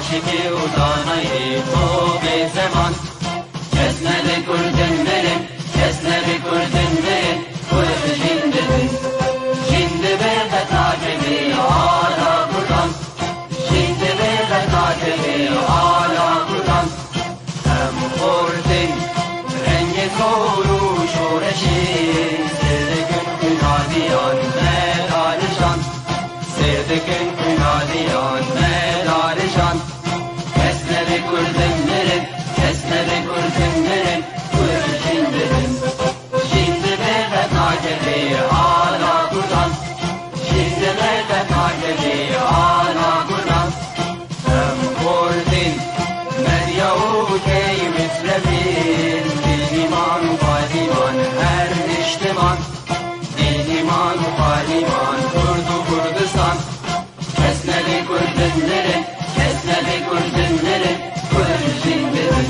عاشقی و دانایی تو به زمان کس نبی کردن بریم کس نبی کردن بریم کرد جندبی جندبی قطعی آلا کردن جندبی قطعی آلا کردن هم خوردن رنگ کور و شورشی سردکن کنادیان مدارشان سردکن کنادیان مدارشان کس نبی کردن بریم کس نبی کردن بریم کرد جندبی جندبی قطعی آلا کردن جندبی قطعی آلا کردن هم خوردن مریا و کی مثلبین دیلیمان و قادیمان هر اجتماع دیلیمان و قادیمان کرد و کردستان کس نبی کردن بریم کس نبی کردن بریم کرد جندبی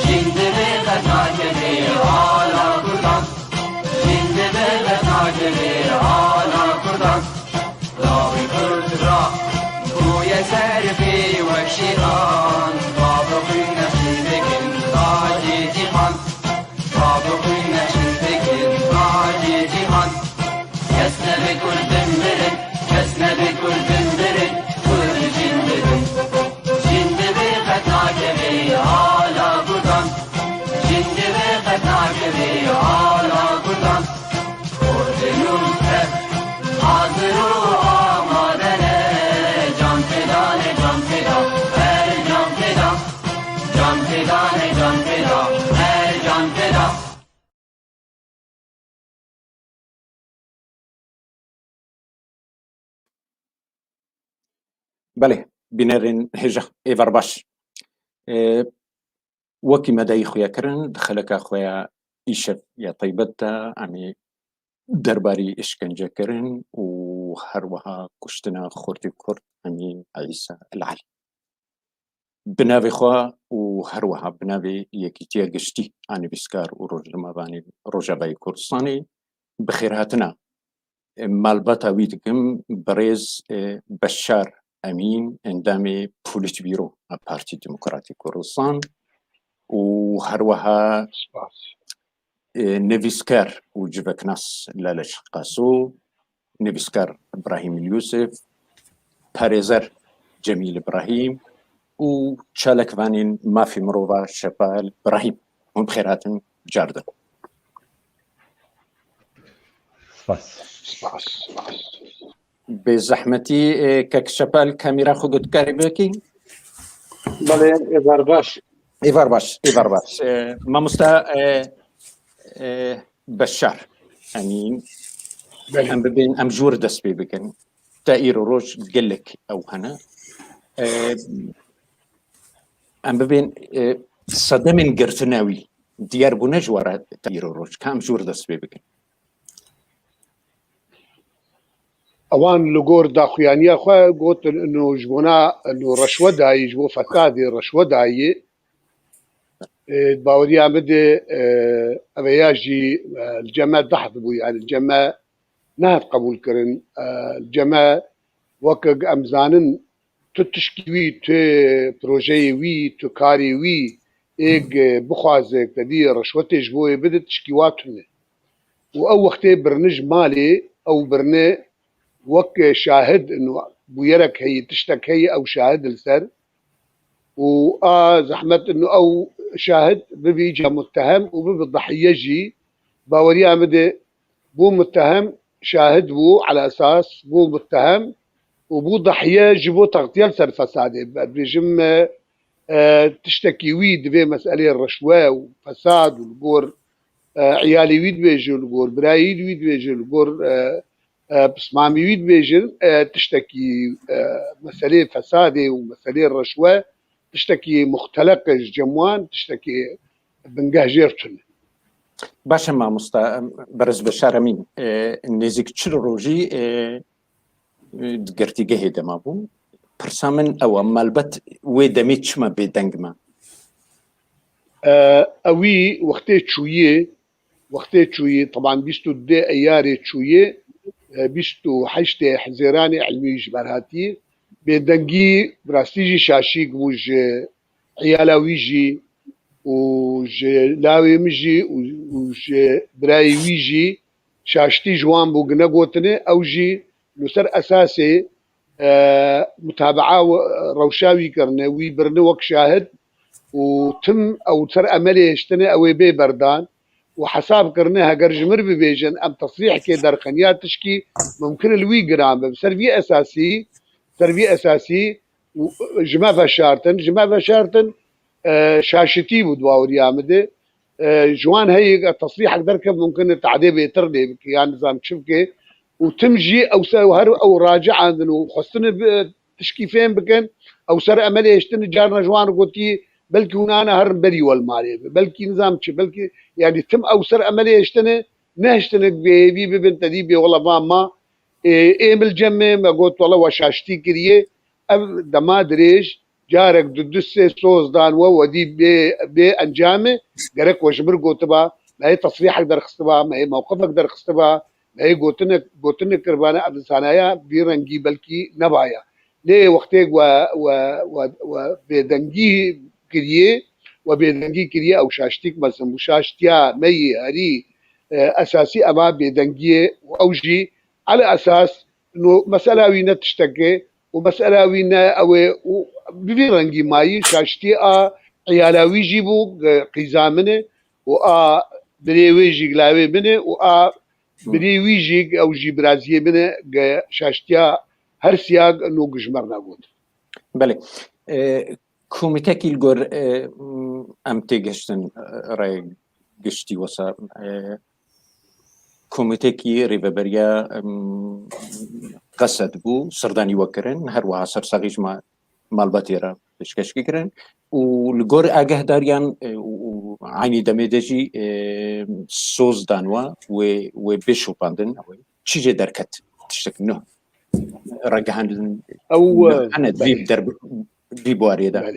جندبی قطعی آلا کردن جندبی قطعی آلا کردن لاوی کرد را گوی سرفی و شیطان بابروی نشیدکن تاجی جیهان بابروی نشیدکن تاجی جیهان کس نبی کردن بریم کس نبی کردن بریم کرد جندبی جندبی قطعی آلا کردن جندبی قطعی آلا کردن کردنون که حاضر و آمادنه جان فدانه جان فدا هر جان فدا جان فدانه جان فدا هر جان فدا بله بینرین هجا ایوار باش وەکی مەدای خوێکردن خەلەکە خۆیان ئیشە یا تایبەتە ئەمی دەرباری ئشکەنجەکردن و هەروەها کوشتنە خۆرتی کورد ئەمی عیسا العەلی بناوی خوا و هەروەها بناوی یەکیتیە گشتی ئانویسکار و ڕۆژنامەوانی ڕۆژاوای کوردستانی بەخێرهاتنە مالبەتە وی دکم بەڕێز بەشار ئەمین ئەندامی پۆلیت بیرۆ پارتی دموکراتی کوردستان و هەروەها نویسکار و جڤەکناس لالەش قاسۆ نویسکار ئیبراهیم یوسف پارێزەر جەمیل ئیبراهیم و چالەکوانین مافی مرۆڤ شەپال ئیبراهیم هەموو بخێر هاتن بجاردن بزەحمەتی کەک شەپال کامیرا خۆ گوتکاری بێکی بله ایوار باش ایوار باش ایوار باش مامۆستا بەشار ئەمین ئەم ببین ئەم ژوور دەست پێ بکەن تا ئیرۆ ڕۆژ گەلێک ئەو هەنە ئەم ببین سەدەمین گرتنەوی دیار بوو نەژوارە تا ئیرۆ ڕۆژ کام ژوور دەست پێ بکەن اوان لگور داخویانیا خواه گوتن انو جبونا انو رشوه دایی جبو فسادی رشوه دایی باوري عمد أبياجي الجماعة ضحت بوي يعني الجماعة نهت قبول كرن الجماعة وك أمزانن تتشكي تو بروجي وي تو كاري وي إيج بخوازك تدي رشوتي جبوي بدت تشكيواتنا وأو وقتي برنج مالي أو برني وك شاهد إنه بويرك هي تشتك هي أو شاهد السر زحمة إنه أو شاهد بيجي متهم وبيجي الضحية جي باوري عمده بو متهم شاهد بو على أساس بو متهم وبو ضحية جبو تغطية سر فساده بيجم تشتكي ويد في مسألة الرشوة وفساد والقور عيالي ويد بيجي والقور برايد ويد بيجي والقور بسمامي ويد بيجي تشتكي مسألة فساده ومسألة الرشوة تشتكي مختلق جموان تشتكي بنجاجيرتن باشە مامۆستا بەرز بەشار ئەمین نێزیک چل ڕۆژی گرتیگە هێدەما بوو پرسا من ئەوە مالبەت وێ دەمێت چمە بێدەنگمە ئەوی وەختێ چوویە طبعا 22 ئەیارێ چوویە 28 حزێرانی علمی ژبەرهاتی بيدنجي براستيجي شاشيك وج عيالا ويجي وج لاوي مجي وج براي ويجي شاشتي جوان بو قنقوتني او جي لسر اساسي متابعة روشاوي كرنه ويبرنه وك شاهد وتم او سر املي اشتني او بي بردان وحساب كرناها قرجمر ببيجن ام تصريح كي درخنيات تشكي ممكن الوي جرام بسربي اساسي تربية اساسي جماعة شارتن شاشتي بدواوري عمده جوان هي تصريح دركب ممكن التعدي بيترني يعني نظام شبكه وتمجي او سوهر او راجع عندنا خصنا تشكي فين بكن او سر املي اشتن جارنا جوان قلتي بلكي هنا انا هرم بري والمالي بلكي نظام بلكي يعني تم او سر املي اشتن نهشتنك بي بنت دي بي والله ما ايه بالجمه ما قلت والله وشاشتي كريه دما دريش جارك ددسه سوز دان ودي بي انجامه قرك وشمر قوتبا ما هي تصريحك در خستبا ما هي موقفك در خستبا ما هي قوتنك كربانا عبد الثانايا بيرنجي بلكي نبايا ليه وقتك و بدنجي كريه وبدنجي كريه او شاشتيك مثلا شاشتيا مي هري اساسي اما بدنجي اوجي على اساس انه مساله وين تشتكي ومساله وين او بيرنجي ماي شاشتي عيالاوي جيبو قيزامنه و بريويجي غلاوي منه و بريويجي او جي برازيه منه شاشتيا هر سياق انه قجمرنا قوت بله كوميتاكي الجور ام تيجشتن راي گشتي وسا كوميتاكي ريبريا قصد بو سرداني وكرن هر وها سرساغيج ما مالباتيرا بشكشكي كرن والجور اگه داريان عيني دميدجي سوز دانوا و بيشو باندن چيجي دركت تشتكنه رجعان او انا ذيب درب ديبواري ده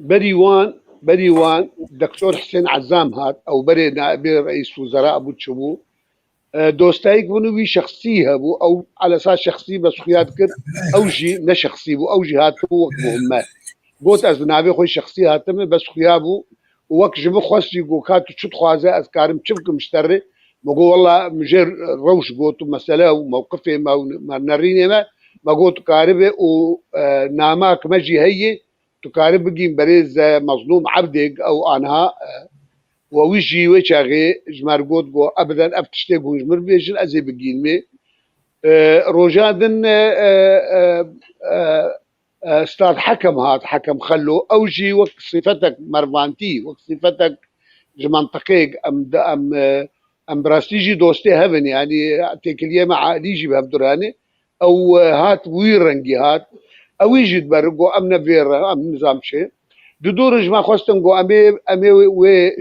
بله بريوان دكتور حسين عزام هات او بري نائب رئيس وزراء ابو تشبو دوستايك بنو شخصيه ابو او على اساس شخصي بس خيات كر او جي نشخصي بو او جي هات وقت مهمات قلت از نابي خوي شخصي هاتم بس خيابو وقت جب خوسي جو كات تشد خوازه از كارم تشبك مشتري بقول والله مجر روش قلت مساله وموقفي ما نريني ما قلت كاربه وناماك مجي هي تكارب جيم بريز مظلوم عبدك او انها وويجي ويشاغي جمار قوت قو ابدا افتشتي قو جمر بيجن ازي بجين مي روجادن استاذ حكم هات حكم خلو اوجي وقت صفتك مرفانتي وقت صفتك منطقيك ام براستيجي دوستي هبن يعني تيكليه مع ليجي بهبدراني او هات ويرنجي هات او يجي تبرقو ام نفير ام نظام شيء دودورج ما خواستن قو امي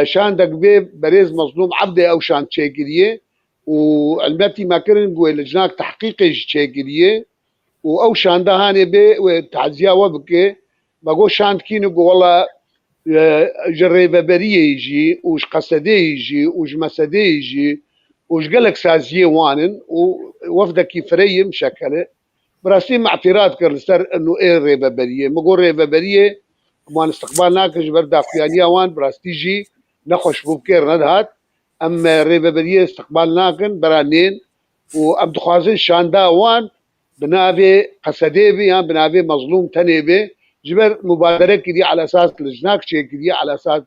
شاندك بي بريز مظلوم عبدي او شان تشيكريه وعلمتي ما كرن قو لجناك تحقيقي تشيكريه او شاندا هاني بي وتعزيه وبكي بقو شاند كينو قو والله جريبه بريه يجي وش قصدي يجي وش مسدي يجي وش قالك سازيه وانن ووفدك يفري مشكله براسي اعتراض كرسر انه ايه ريبه بريه مقول ريبه بريه ما استقبالناك جبر دافيانيا وان براستيجي نخش بوكير ندهات اما ريبه بريه استقبالناك برانين وابد خوازن شاندا وان بنابي قصدي بي بنابي مظلوم تنيبي جبر مبادره كدي على اساس لجناك شيء كدي على اساس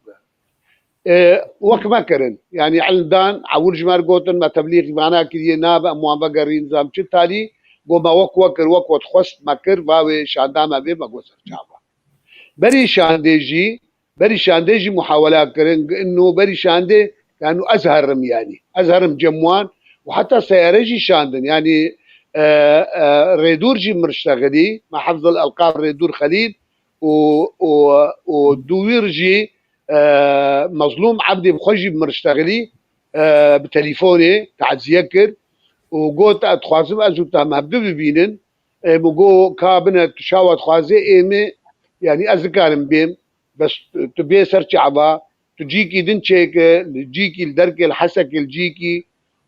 وك ما كرن يعني علدان عول جمار قوتن ما تبليغ معنا كدي ناب اموان بقرين زام تالي قوما وك خست مكر باوي شانداما بي بقوسر شعبا بري شانديجي محاولات كرن انه بري شاندي كانوا ازهرم يعني ازهرم جموان وحتى سيارجي شاندن يعني ريدور جي مرشتغلي مع حفظ الالقاب ريدور خليل ودوير جي مظلوم عبدي بخجي مرشتغلي بتليفوني تعزيكر وقلت اتخوازم ازو تهم هبدو ببينن مقو كابنة تشاوت خوازي ايمي يعني ازكارم بيم بس تبي سرچ عبا تجيكي دنشيك تجيكي الدرك الحسك الجيكي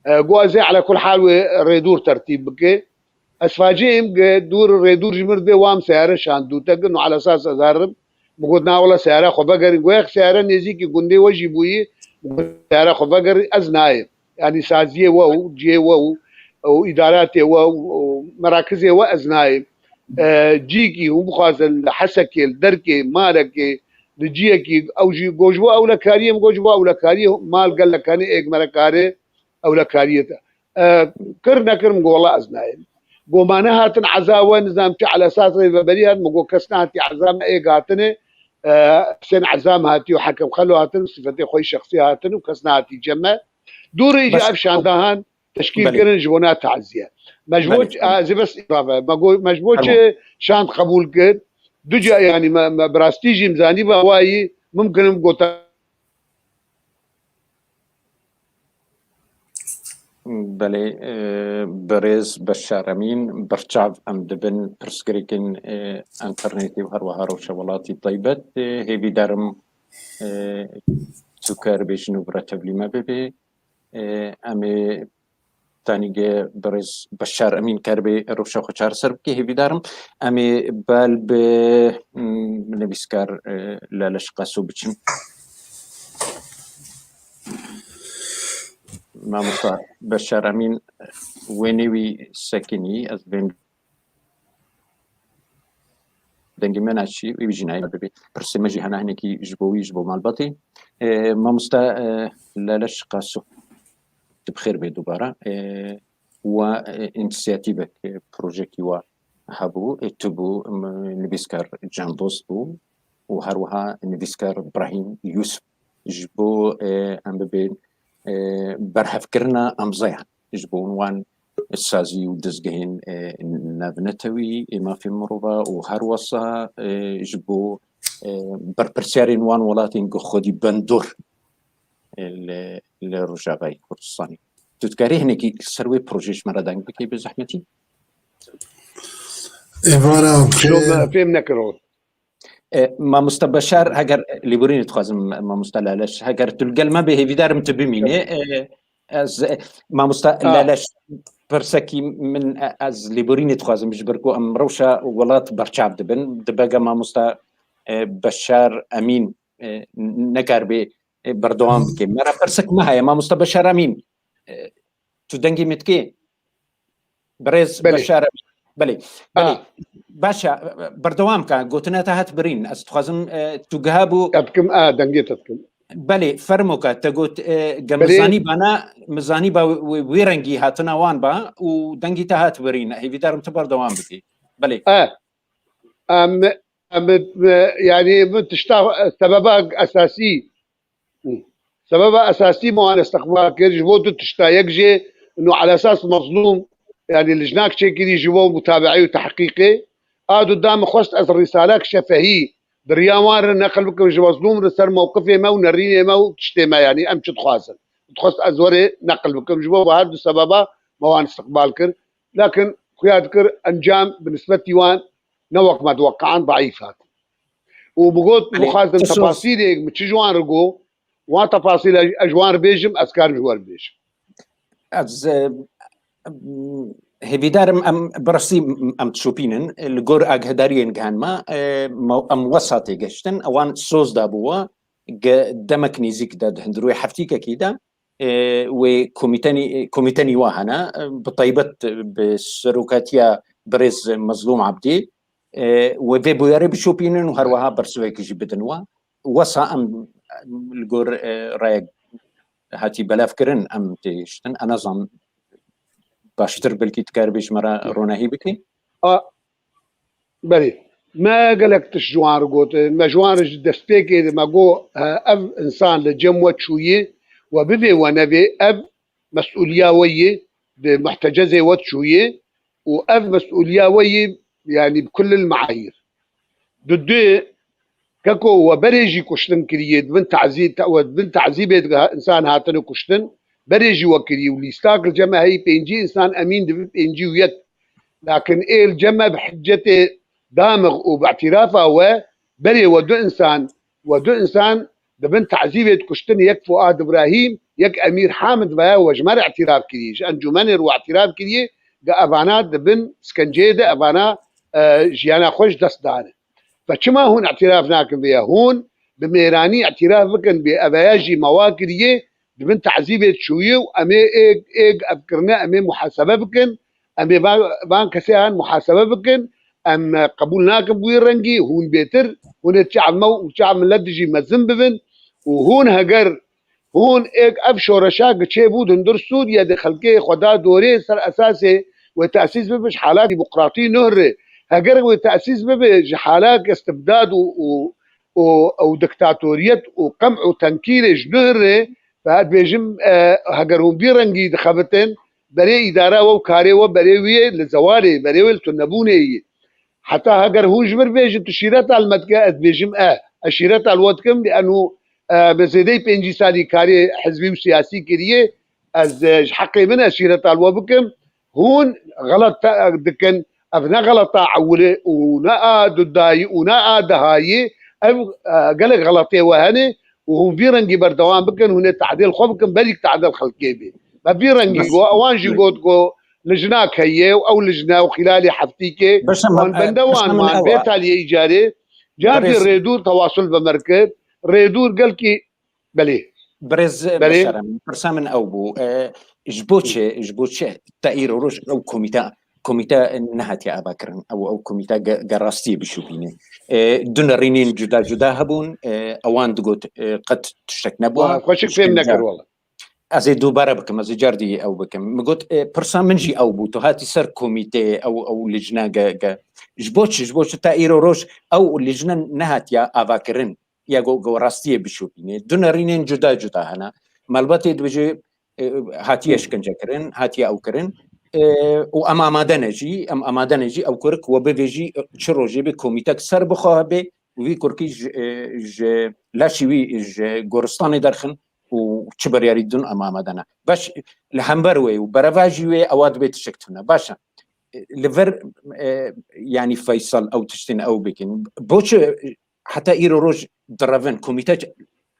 قوازي على كل حال ريدور ترتيب بكي اسفاجيم دور ريدور جمرد وام سياره شاندو تقنو على اساس ازارب بقولنا والله سياره خو بقر قويخ سياره نزيكي قندي وجي بوي سياره خو بقر ازناي يعني سازيه و جي و واداراتي ومراكزي وازناي جيكي هم خازن حسكي الدركي مالكي لجيكي او جي جوجوا او لكاريه جوجوا او لكاريه مال قال لك انا ايك مركاري او لكاريته كرنا كرم والله ازناي قومانا هاتن عزاوة نظام على اساس بريها مقو كسنا هاتي عزام ايق هاتني حسين عزام هاتي وحكم خلو هاتن صفتي خوي شخصي هاتن وكسنا هاتي جمع دوري يجي افشان دهان تشكيل كرن جبونات تعزيه مجبوج زي بس اضافه مجبوج شان قبول كد دجا يعني ما براستيجي مزاني بهواي ممكن نقول بله برز بشار امین برچاو ام دبن پرسکریکن انترنتی و هر و هر و شوالاتي طيبت هيبي دارم سكر بيشنو براتبلي ما ببي امي تانيجي برز بشار امين كربي روشا خوشار سربكي هيبي دارم امي بال ب نبيسكار لالش قاسو بچم ما مصطفى بشار امين وينوي سكني از بين دنگی من چی وی بجنای ببی پرسیمجی هنه هنکی جبوی جبو مالباتی ما مستا لالش قاسو بخير به دوباره و انسياتيفك بروجيكي و هبو اتبو نبيسكار جان دوست بو و هروها نبيسكار ابراهيم يوسف جبو ام ببين برهف كرنا امزيها جبون وان السازي ودزجهن نبنتوي ما في مروبا وهروسا جبو بربرسيارين وان ولاتين خودي بندور الرجاغي كردستاني تذكري هناك سروي بروجيش مردان بكي بزحمتي إيفانا شو فهمنا كرون ما مستبشار هاجر ليبورين تخازم ما مستلالش هاجر تلقى ما به في دارم تبميني ما مستلالش برسكي من از ليبورين تخازم بجبركو ام روشا ولات برشاب دبن دبقى ما مست بشار امين نكر به بردوام بكي مرا برسك ما هي ما مستبشار امين تدنجي متكي بريز بشار بلي باشا بردوام كان قوتنا تهات برين استخازم تجهابو ابكم دنجيت ابكم بلي فرموكا تقول مزاني بانا مزاني با ويرنجي هاتنا وان با ودنجي تهات برين هي في دارم تبردوام بكي بلي يعني تشتغل سببها اساسي سببها اساسي مو انا استقبال كيرج بودو تشتايق جي انه على اساس مظلوم يعني لجناك شكل يجيبوا متابعي وتحقيقي قدام خصت از رسالك شفهي دريامار نقل بكم مظلوم رسر موقفي ما ونريني ما وتشتي يعني امشي تخاصل تخص ازوري نقل بكم جيبوا هذا سببها موان استقبال كر لكن خياد كر انجام بالنسبه ليوان نوق ما توقعان ضعيفات وبقول مخازن تفاصيل متجوان رجو وتفاصيل اجوان بيجم اسكار جوار بيجم از هفيدارم ام برسي ام تشوبينن الجور اجهداريين كان ما ام وسطي قشتن اوان سوز دابوا دمك نيزيك داد هندروي حفتيكا كيدا وكوميتاني واهنا بطيبة بسروكاتيا بريز مظلوم عبدي وفيبو ياري بشوبينن وهروها برسويك جبدنوا وسا ام الجور رايق هاتي بلافكرن ام تيشتن انا ظن باشتر بلكي تكاربيش مرا روناهي بكي بلي ما قالك تشجوان رقوت ما جوان دستيكي ما قو اب انسان لجموة شوية وبذي ونبي اب مسؤولية ويه محتجزة وات شوية واب مسؤولية ويه يعني بكل المعايير ضد كاكو وبريجي كشتن كريد بنت تعذيب انسان هاتنو كشتن بريجي وكري وليستاك الجمع هي بينجي انسان امين دبي بينجي ويك لكن ايه الجمع بحجته دامغ وباعترافه هو بري ودو انسان دبن تعذيبه كشتن يكفو ابراهيم يك امير حامد بها وجمر اعتراف كريش انجمن رو اعتراف كريه ابانا دبن سكنجيده ابانا جيانا خوش دست دانه فكما هون اعتراف ناكن بها هون بميراني اعتراف بكن بأبياجي مواكريه دبن تعذيبه شويه وامي ايج افكرنا امي محاسبه بكن امي بان كسيان محاسبه بكن ام قبول ناكن بوي رنجي هون بيتر هون تشعب مو تشعب من لدجي مزن ببن وهون هجر هون ايك افشور شاق تشي بودن در سوريا دي خلقي خدا دوري سر اساسي وتاسيس ببش حالات ديمقراطي نهر هجر وتاسيس ببش حالات استبداد او دكتاتوريت وقمع وتنكيل جنهر فهاد بيجم هجر هم بيرنجي دخبتن بري اداره وكاري وبريوي لزوالي بريوي لتنبوني حتى هجر هو جبر بيجم تشيرات على المدكات بيجم اشيرات على الوتكم لانه بزيدي بينجي سالي كاري حزبي وسياسي كريه از حقي من اشيرة الوا بكم هون غلط دكن افنا غلطه عولي ونا دداي ونا دهاي او قال غلطي وهني وهم بيرنجي بردوان بكن هنا تعديل خبكم بريك تعديل خلقيبي ما بيرنجي وانجي جو لجناك هي او لجنا وخلالي حفتيكي وان بندوان ما بيت علي ايجاري جارتي ريدور تواصل بمركز ريدور قال كي بلي برز بشرا برسامن او بو جبوتشه تاير روج او كوميتا نهات يا اباكرن او كوميتا قراستي بشوبيني دون رينين جدا هبون اوان دغوت قد تشتكنا بو خوشك فهم نكر والله ازي دوباره بكم ازي جاردي او بكم مقول برسامنجي او بو تو هاتي سر كوميتي او لجنه جبوتش تاير روج او لجنه نهات يا اباكرن يا جو راستيه بشوبيني دون رينين جدا هنا مالباتي دبجي هاتيش كنجكرن هاتي او كرن و امامادنجي او كرك وبيجي تشروجي بكوميتك سر بخوابه وي كركي لاشي غورستاني درخن وتشبر يريدون امامادنا باش الهمبروي وبرافاجي اواد بيت شكتنا باشا ليفر يعني فيصل او تشتين او بكن بوش حتى ايرو روج درافن كوميتاج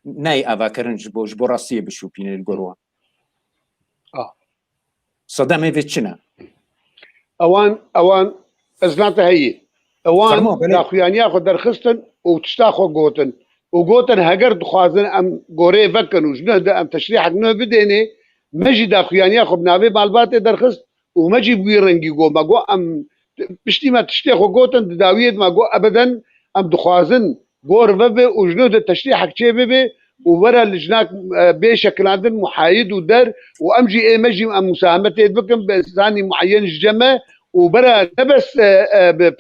ناي افاكرنج بوش براسيه بشوبين الجروا صدام فيتشنا اوان ازناتها هي اوان داخيان ياخذ درخستن وتشتاخو جوتن وجوتن هجر دخازن ام غوري فكن وجنه ام تشريح انه بديني مجي داخيان ياخذ نابي مالبات درخست ومجي بيرنجي جو ما جو ام بشتي ما تشتاخو جوتن داويد ما جو ابدا ام دخازن غور فبي وجنه التشريح كشي بي وورا اللجنات بشكل عندن محايد ودر وامجي اي مجي مساهمتي بكم بثاني معين الجمع وبرا لبس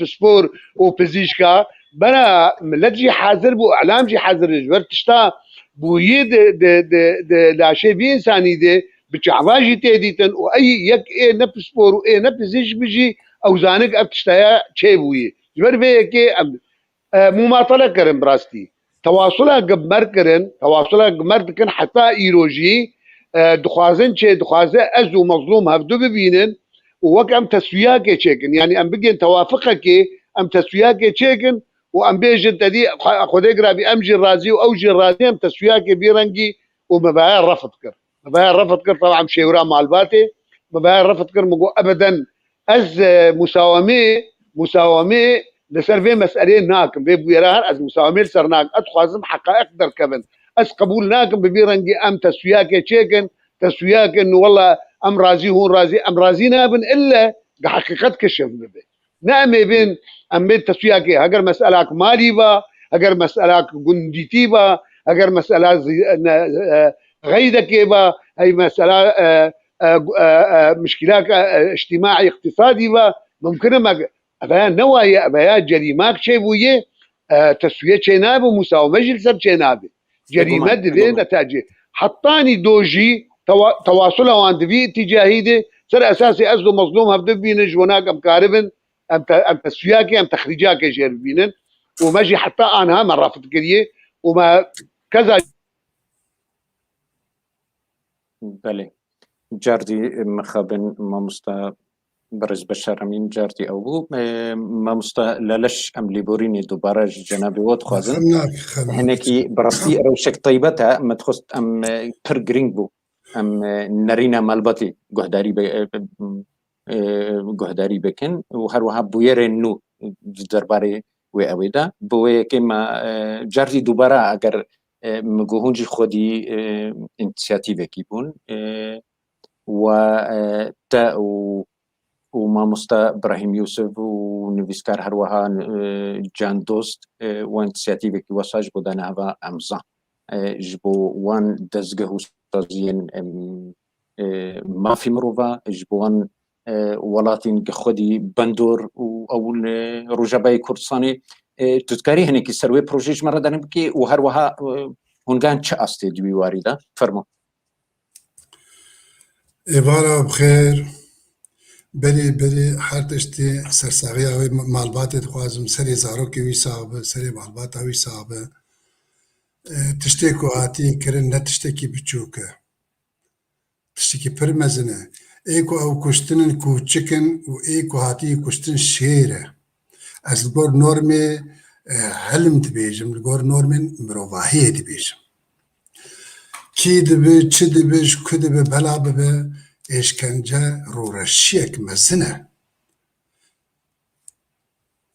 بسبور وبزيشكا برا ملتجي حاضر بو اعلام جي حاضر جبر تشتا بو يد لا شيء بي انساني دي بتشعواجي تيديتن واي يك اي نبسبور واي نبزيش بيجي او زانك ابتشتا شيء بوي جبر بيكي مماطله كرم براستي تواصلها قمر كرن تواصلها قمر كن حتى ايروجي دخوازن شي دخوازه ازو مظلوم هفدو ببينن ووك ام تسوياكي تشيكن يعني ام بيجن توافقكي ام تسوياكي تشيكن وام بيجن تدي خذ اقرا بامجي الرازي واوجي الرازي ام تسوياكي بيرنجي ومبايع رفض كر مبايع رفض كر طبعا مشيورا مالباتي مبايع رفض كر مقو ابدا از مساومه لسر في مسألين ناكم بيبويران از مساوميل سرناك اتخوازم حقائق در كبن از قبول ناكم ببيرنجي ام تسوياكي تشيكن تسوياكي انه والله ام رازي هون رازي ام رازي نابن الا حقيقة كشف ببي نعمي بين ام بين تسوياكي هجر مسألة مالي با هجر مسألة قنديتي با هجر مسألة غيدكي با هي مسألة مشكلات اجتماعي اقتصادي با ممكن ما ابيا نوايا ابيا جريمات شيء بويه تسويه شيناب ومساومه جلسه شيناب جريمه دي نتاج حطاني دوجي تواصلها وان دي اتجاهي دي سر اساسي ازلو مظلوم هبد بينج وناك ام كاربن ام تسوياكي ام تخريجاكي جير بينن وماجي حتى انها مره فكريه وما كذا بله جاردي مخابن ما مستا برز بشار من جارتي او بو ما مستا لالش ام ليبوريني دوباره جنابي ود خوازن هناكي براسي روشك طيبتها ما تخص ام بر جرينج بو ام نرينا مالباتي گهداری بکن و هر وها بویر نو درباره و اویدا بوی که ما جاری دوباره اگر مگوهونجی خودی انتسیاتیو کی بون و تا و مامۆستا ابراهیم یوسف و نویسکار هر وها جان دوست و انتسیاتیو کی وساج بودن هوا امزا جبو وان دزگه و سازین مافی مروفا جبوان ولاتین خودی بندور و اول رجبای کردستانی تذکری هنی که سروی پروژهش مرا داریم که و هر وها هنگان چه استی دوی واریده فرما ایوالا بخیر بری هر تشتی سرساقی آوی معلومات خوازم سری زاروکی وی صاحبه سری معلومات آوی صاحبه تشتی که هاتی کرن نه تشتی که بچوکه تشتی که پر مزنه ایکو او کشتنن کوچکن و ایکو هاتی کشتن شیره از لگور نورمی حلم دبیجم لگور نورمی مروواهی دبیجم کی دبی چی دبیش که دبی بلا ببی اشکنجه رورشیک مزنه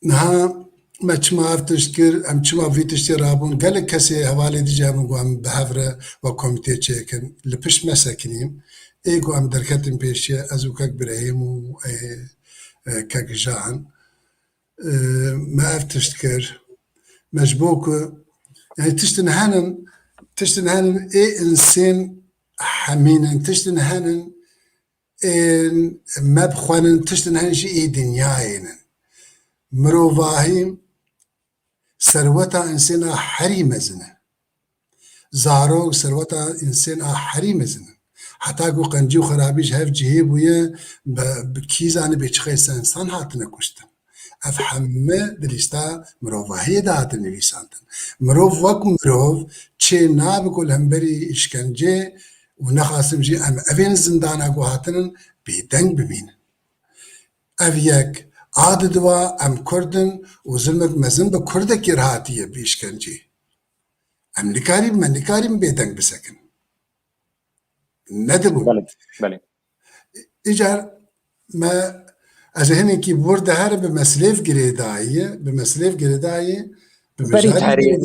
نها ما چما افتش کر ام چما فیتشتی رابون گل کسی حوالی دی جامون گو ام بهفره و کمیته چیکن لپش مسکنیم ایگو ام درکتیم پیشیه ازو کک براهیم و کک جان ما افتش کر مجبوکو يعني تشتن هانن ايه انسان حمينن تشتن هانن ما بخوانن تشتن هانن شي ايه دنياينن مروفاهيم سروتا انسان حري مزنه زارو سروتا انسان حري مزنه حتى قو قنجيو خرابيش هف جهيب ويا بكيزاني بيشخيص انسان هاتنا كشتن افهمه دلیستا مروفاهی داد نویساندن مروف وک مروف چه نابکل هم بری اشکنجه و نخواستم جی ام اوین زندان اگو هاتنن بیدنگ ببینن او یک عادت و ام کردن و ظلمت مزن با کرده که راحتیه بی اشکنجه ام نکاریم بیدنگ بسکن ندبون بله ایجار ما از هنی کی برده هر به مسلف گریدایه بري تاري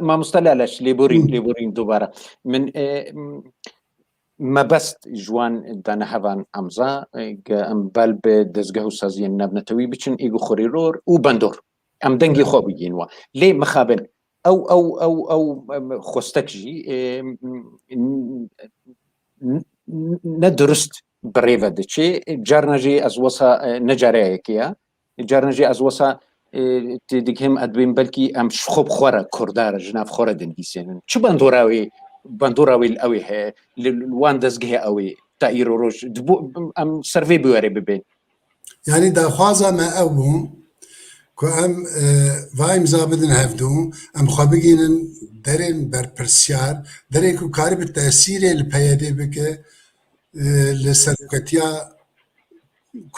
ما مستلالش ليبورين دوباره من ما بس جوان دانا هفان امزا ام بلب دزگه سازی نبنتوی بچن ایگو خوريرور و بندور ام دنگي خوب ينوا لي مخابن او خوستكجي ندرست بريفا دچي جارنجي از وسا نجاريه كيا جارنجي از وسا تديكهم ادبين بلكي ام شخوب خورا كردار جناف خورا دنگيسين چو بندوراوي الاوي هي الوان دزگه اوي تايرو روج ام سيرفي بيوري ببين يعني دا خوازا ما ابو كو ام وايم زابدن هفدو ام خوابگينن درين بر پرسيار درين كو كاري بالتأثير البيادي بك لسرکتیا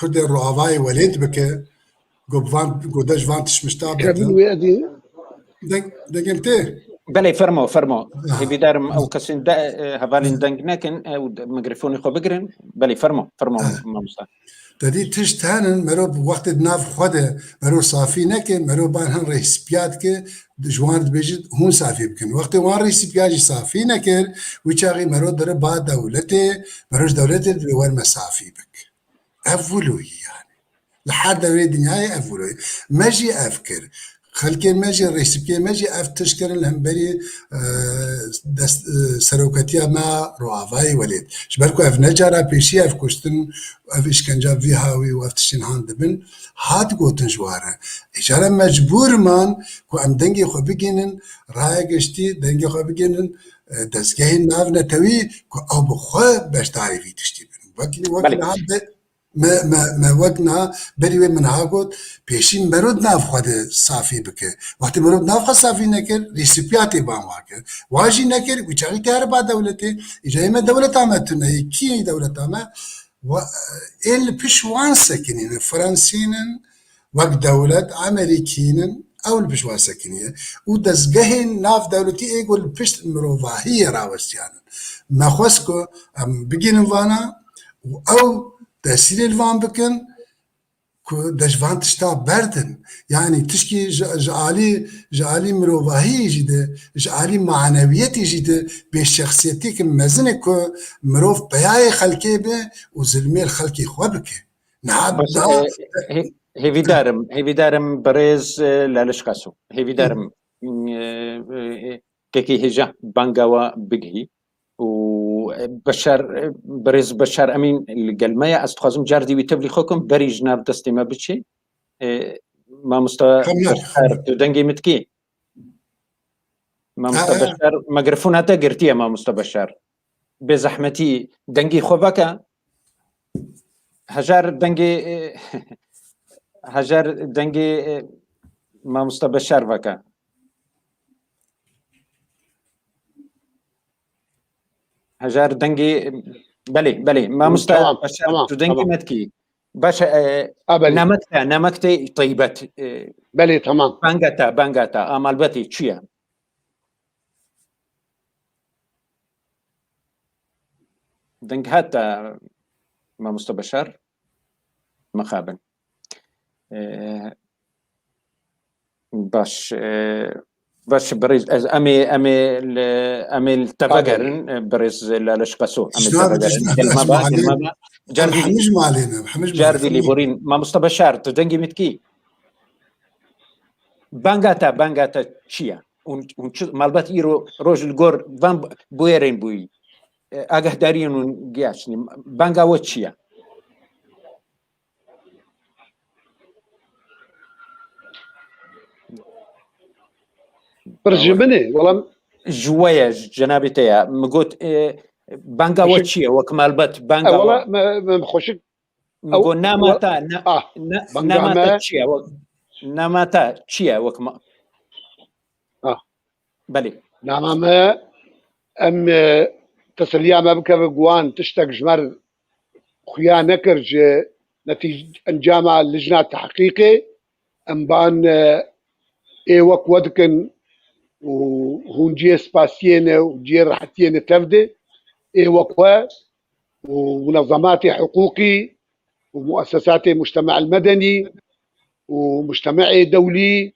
کرد روحوای ولید بکه گودش وانتش مشتابه دنگمته بله فرمو هی بیدارم او کسین هوالین دنگ نکن او مگرفونی خو بگرن بله فرمو مامستا دادی تشت هنن مرو وقت ناف خوده مرو صافی نکن مرو بان هن رئیس بیاد که جوان بيجي هون صافي بكن وقت وان رئيس بياجي صافي نكر ويشاغي مرو در بعد دولته مروش دولته دوار مسافي بك أفولوي يعني لحد دولة الدنيا أفولوي ماجي أفكر خلكين ماجي رئيس بيا ماجي أفتشكر الهمبري سروكتيا ما روافاي وليد شبالكو أف نجارة بيشي أف كشتن أف إشكنجا في هاوي وأفتشين هاند بن هات قوتن جواره إجارة مجبور من كو أم دنگي خو بگينن راي قشتي دنگي خو بگينن دزگهين ناف نتوي كو أو بخوا باش تعريفي تشتي بن وكي ما وقنا بريوه من هاگود پیشین مرود ناف خود صافی بکه وقتی مرود ناف خود صافی نکر ریسیپیاتی بام واکر واجی نکر وچاقی تیار با دولتی اجایی ما دولت آمدتونه کی دولت آمد و ایل پشوان سکنین فرانسینن وقت دولت امریکینن اول پشوان سکنیه و دزگه ناف دولتی ایگو پشت مروواهی راوستیانن ما خوسكو ام بگین وانا او تأثیر الوان بکن كو دجفان تشتا بردن يعني تشكي جعالي مروفاهي جدا جعالي معنويتي جدا بشخصيتي كمزنة كو مروف بياي خلقي به وزلمي الخلقي خوابك نعم بس هيفي دارم بريز لالشقاسو هيفي دارم كيكي هجا بانغاوا بيجي وبشار بريز بشار امين القلمية استخازم جاردي ويتبلي خوكم بري جناب دستي ما بتشي ما مستوى بشار تدنجي متكي ما مستوى بشار مقرفونها تقرتيا ما مستوى بشار بزحمتي دنجي خوبكا هجار دنجي ما مستوى بشار بكا هجار دنجي بلي ما مستوى بشار تدنجي متكي باشا نمكتي طيبت بلي تمام بانغاتا امالبتي تشيا دنگ حتى ما مستبشر مخابن باش بريز امي التفقر بريز لاشقاسو امي جاردي ليبورين ما مستبشر تدنجي متكي بانغاتا تشيا مالبات ايرو روج الجور فان بويرين بوي اگه دارين جياشني بانغا وتشيا برجمني والله جوايا جنابتي مقوت بانغا وتشيا وكمالبات بانغا والله ما خشك مقول ناماتا تشيا ناماتا تشيا وكما بلي ناماما ام تسليا ما بك بقوان تشتق جمر خيا نكرج نتيجة انجامع اللجنة التحقيقي ام بان اي وك ودكن وهون جي سباسيين وجي راحتين تفدي اي وكوا ومنظمات حقوقي ومؤسسات المجتمع المدني ومجتمعي دولي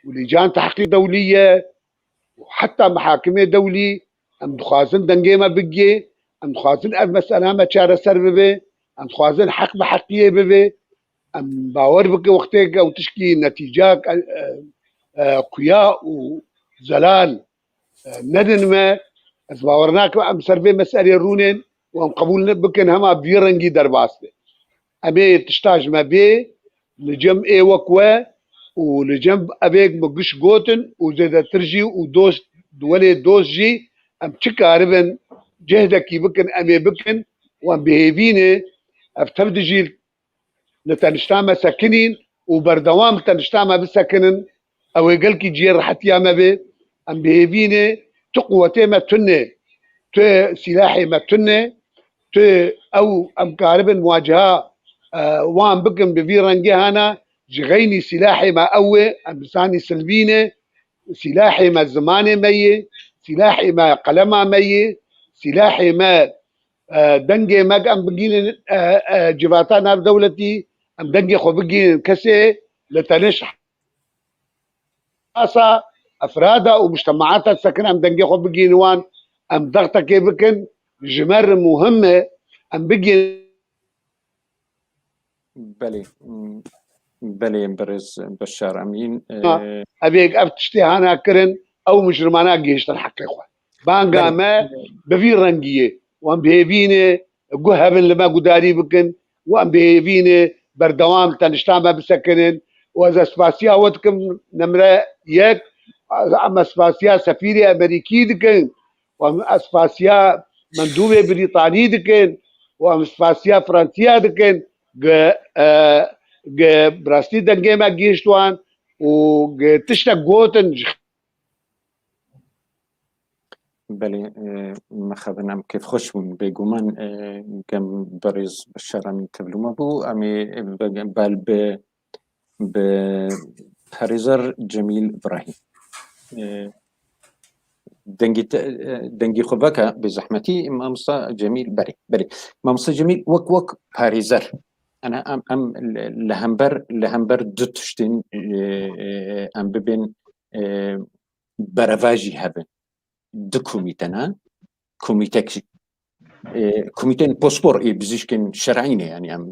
ولجان تحقيق دولية وحتى محاكمة دولي ام دخوازن دنگيما بگي ام دخوازن از مسألة ما چاره سر ببه ام دخوازن حق بحقية ببه ام باور بك وقتك او تشكي نتيجة قياء وزلال ندن ما از باورناك ام سربي مسألة رونين وام قبول بكن هما بيرنجي درباسته امي تشتاج ما بي لجم اي وكوا ولجنب ابيك مقش قوتن وزيدا ترجي ودوس دولي دوس جي ام تشكاربن جهدك بكن امي بكن وام بهيفيني افتردجي لتنشتاما ساكنين وبردوام تنشتاما بساكنن او يقلكي جير حتى ما بي ام بهيفيني تقوتي ما تني تو سلاحي ما تني تو او ام كاربن مواجهه وان بكن بفيرنجي هانا جغيني سلاحي ما قوي أمساني سلبيني سلاحي ما زماني مي سلاحي ما قلمة مي سلاحي ما دنجي ما أم بجين جباتانا بدولتي أم دنجي خو بجين كسي لتنش خاصة أفرادها ومجتمعاتها سكن أم دنجي خو بجين وان أم ضغطة كيف بكن جمر مهمة أم بجين بلي برز بشار امين ابيك ابتشتي هانا كرن او مجرمانا جيش الحق اخوان بانغا ما بفي رنجيه وام بهيفينه قهبن لما قداري بكن وام بهيفينه بردوام تنشتاما بسكنن واذا سباسيا ودكم نمره يك اما سباسيا سفيري امريكي دكن وام سباسيا مندوبه بريطاني دكن وام سباسيا فرنسيا دكن براستي دنگي ما جيشتوان وتشتك جوتن بلي ما خبرنا كيف خشم بيجومان كم بريز بشار من تبلو ما بو امي بال بهريزر جميل ابراهيم دەنگی خۆ بەکە بێزەحمەتی مامۆستا جەمیل بەری مامۆستا جەمیل وەک پارێزەر ئەنا ئەم لە هەمبەر دوو تشتین ئەم ببێن بەرەڤاژی هەبن دو کومیتەنا کومیتەن پۆسپۆر بزیشکن شەرعینە ینی ئەم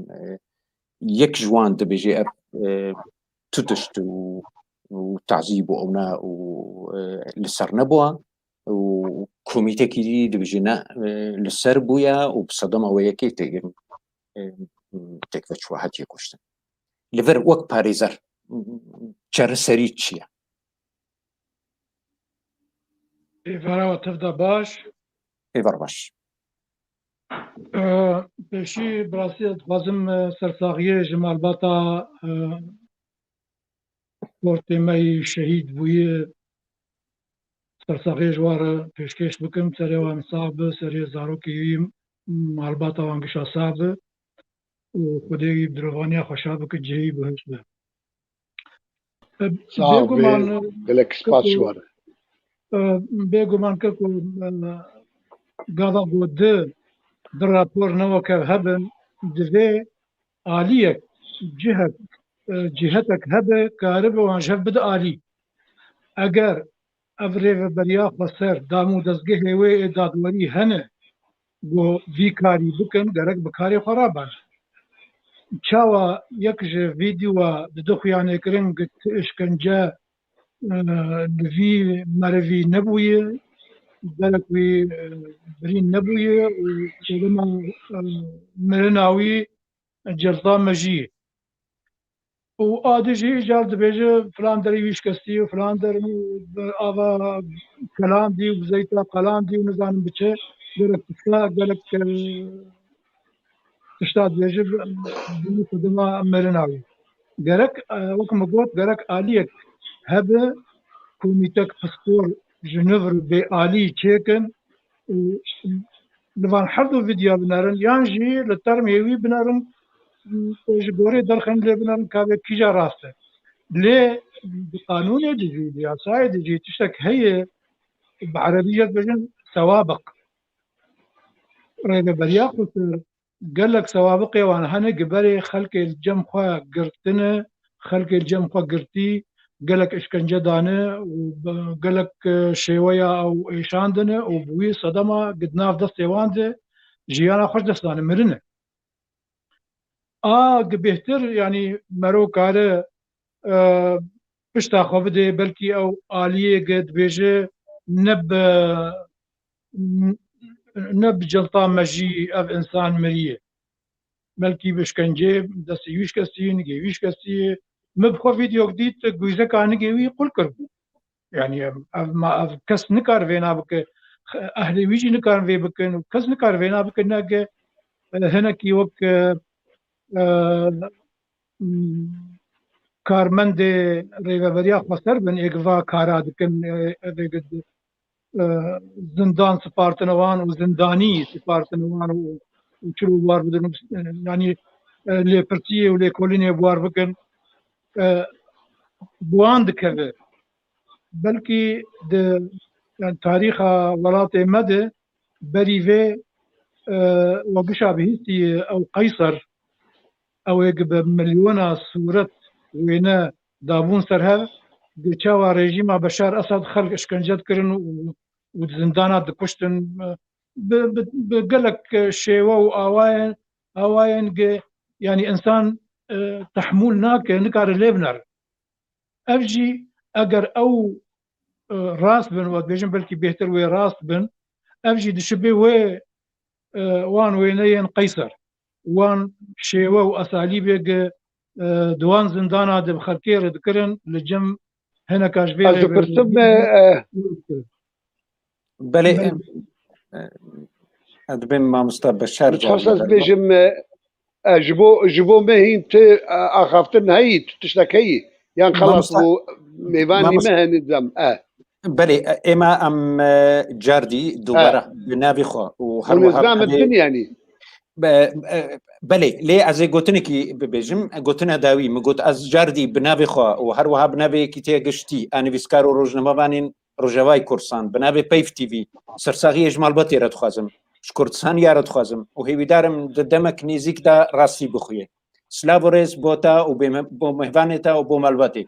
یەک جوان دەبێژێ تو تشت و تعزیب و ئەونا و لەسەر نەبووە و کۆمیتێکی دی دەبێژێ لەسەر بووە و بسەدەم ئەوەیەکی تێک بەچوە هەتیە کوشتن لەڤەر وەک پارێزەر چارەسەری چییە؟ ئێڤراوە تەفدا باش ئێڤەر باش پێشی بڕاستی دەخوازم سەرساغیە ji malbata portêmeyî şehîd bûyê سەرساغیە ji war re pêşkêş bikim serê wan sax bi serê zarokê wî malbata wan gişa sax bi û Xwedê wî bi dirovaniya xweşa bike cihê bihişt be bêguman gelek spas ji war e bêguman ke ku gava ku di rapor neweke hebin divê aliyek cihetek hebe karibe wan ji hev bide alî eger ev rêveberiya xweser damû dezgehê wê ê dadwerî hene got vî karî bikin gerek bi karê xwe rabin çawa yek ji vîdyoa di du xuyanêkirin işkence li vî merivî nebûye gelek wî birîn nebûye û şêrema mirina wî celta mejiyê û adê jî îcal dibêje filan derê wî şikestî û filan der ava kelandî û zeyta qalandî û nizanim bi çi gelek tişta gelek tişta dibêje xedima mirina wî gerek wek min got gerek aliyek hebe komîtek pispor ji nû bê alî çêkin û li van her du vîdyoa binerin yan jî li termê wî binerin ji gorî derxin lê binerin kavê kîja rast e lê di qanûnê de jî di yasayê de jî tiştek heye bi erebî dibêjin sewabik rêveberiya xweser gelek sewabiqê wan hene ji berê xelkê li cem xwe girtine xelkê li cem xwe girtî gelek işkence dane û gelek şêweya ew êşandine û bi wî sedema nav destê wan de jiyana xwe ji dest dane mirin e a bêhtir yanî mero kare pişta xwe bide belkî ew aliyê dibêje ne bi celta mejî ev insan miriye belkî bi işkencê destê wî şikestî nigê wî şikestî min bi xwe vîdyok dît gûzeka nigê wî qul kirbû yanî ev kes nikare vêna bike ehlê wî jî nikarin vê bikin û kes nikare vêna bike nege hinekî wek karmendê rêveberiya xweser bin êgiva kara dikin zindan sipartine wan û zindanî sipartine wan û çil û war bidin yanî lêpirtiyê û lêkolînê war bikin bi wan dikeve belkî di tarîxa welatê me de berî vê wegişa bihîstiye ew Qeyser ew ê bi milyona sûret wêne dabûn ser hev di çawa rejîma Beşar Esad xelk işkence dikirin û di zindana dikuştin bi gelek şêwe û awayên yanî insan tehmûl nake nikare lê binere ev jî eger ew rast bin we dibêjin belkî bêhtir wê rast bin ev jî dişibê wê wan wêneyên Qeyser wan şêwe û esalîbê di wan zindana de bi xelkê re dikirin li cem hineka ji vê ez dipirsim belê dibên mamosta Beşar dixwast ez bêjim ji bo me hîn tu axaftin heyî tu tiştek heyî yan xelas bû mêvanî me hene dem belê êma em cardî dubara bi navê xwe û her nizam din yanî belê lê ez ê gotinekî bibêjim gotina dawî min got ez cardî bi navê xwe û her wiha bi navêyekî tê giştî a nivîskar û rojnamevanên ڕۆژەوای کورسان بنابێ پەیف تیڤ سەرساغی ژمالبەتێ رە دخوازم کوردستان یارە دخوازم و هێویدارم دەمەک نێزیکدا ڕاستی بخوێ سلااو و ڕێز بۆتا و بۆ مهوانێتە و بۆ مەلبەتێ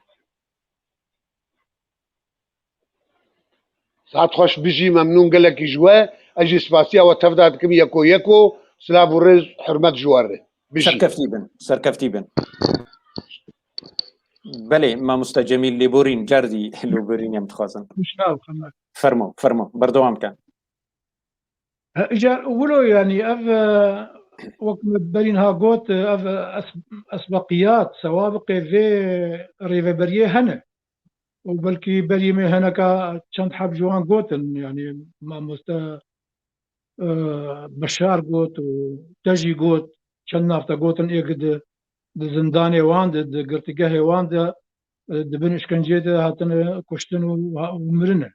ساعت خۆش بژی مەمنون گەلێکی ژوە ئەژی سپاسیەوە تەفدا دکم یەک و سلااو و ڕێز حرمەت ژوارێ سەرکەفتی بن بەێ مامۆستا جەمیل لێبۆرین جاردی لێبۆرینیان دخوازن فەرمۆ بەردەوامکە ولو يعني وقت برين هاغوت اسبقيات سوابق في ريفبريه هنا وبلكي بري من هناك كانت حب جوان قوتن يعني ما مست بشار قوت وتجي قوت كان نافتا قوتن يقد زنداني واند قرتقاه واند دبن اشكنجيت هاتن كشتن ومرنا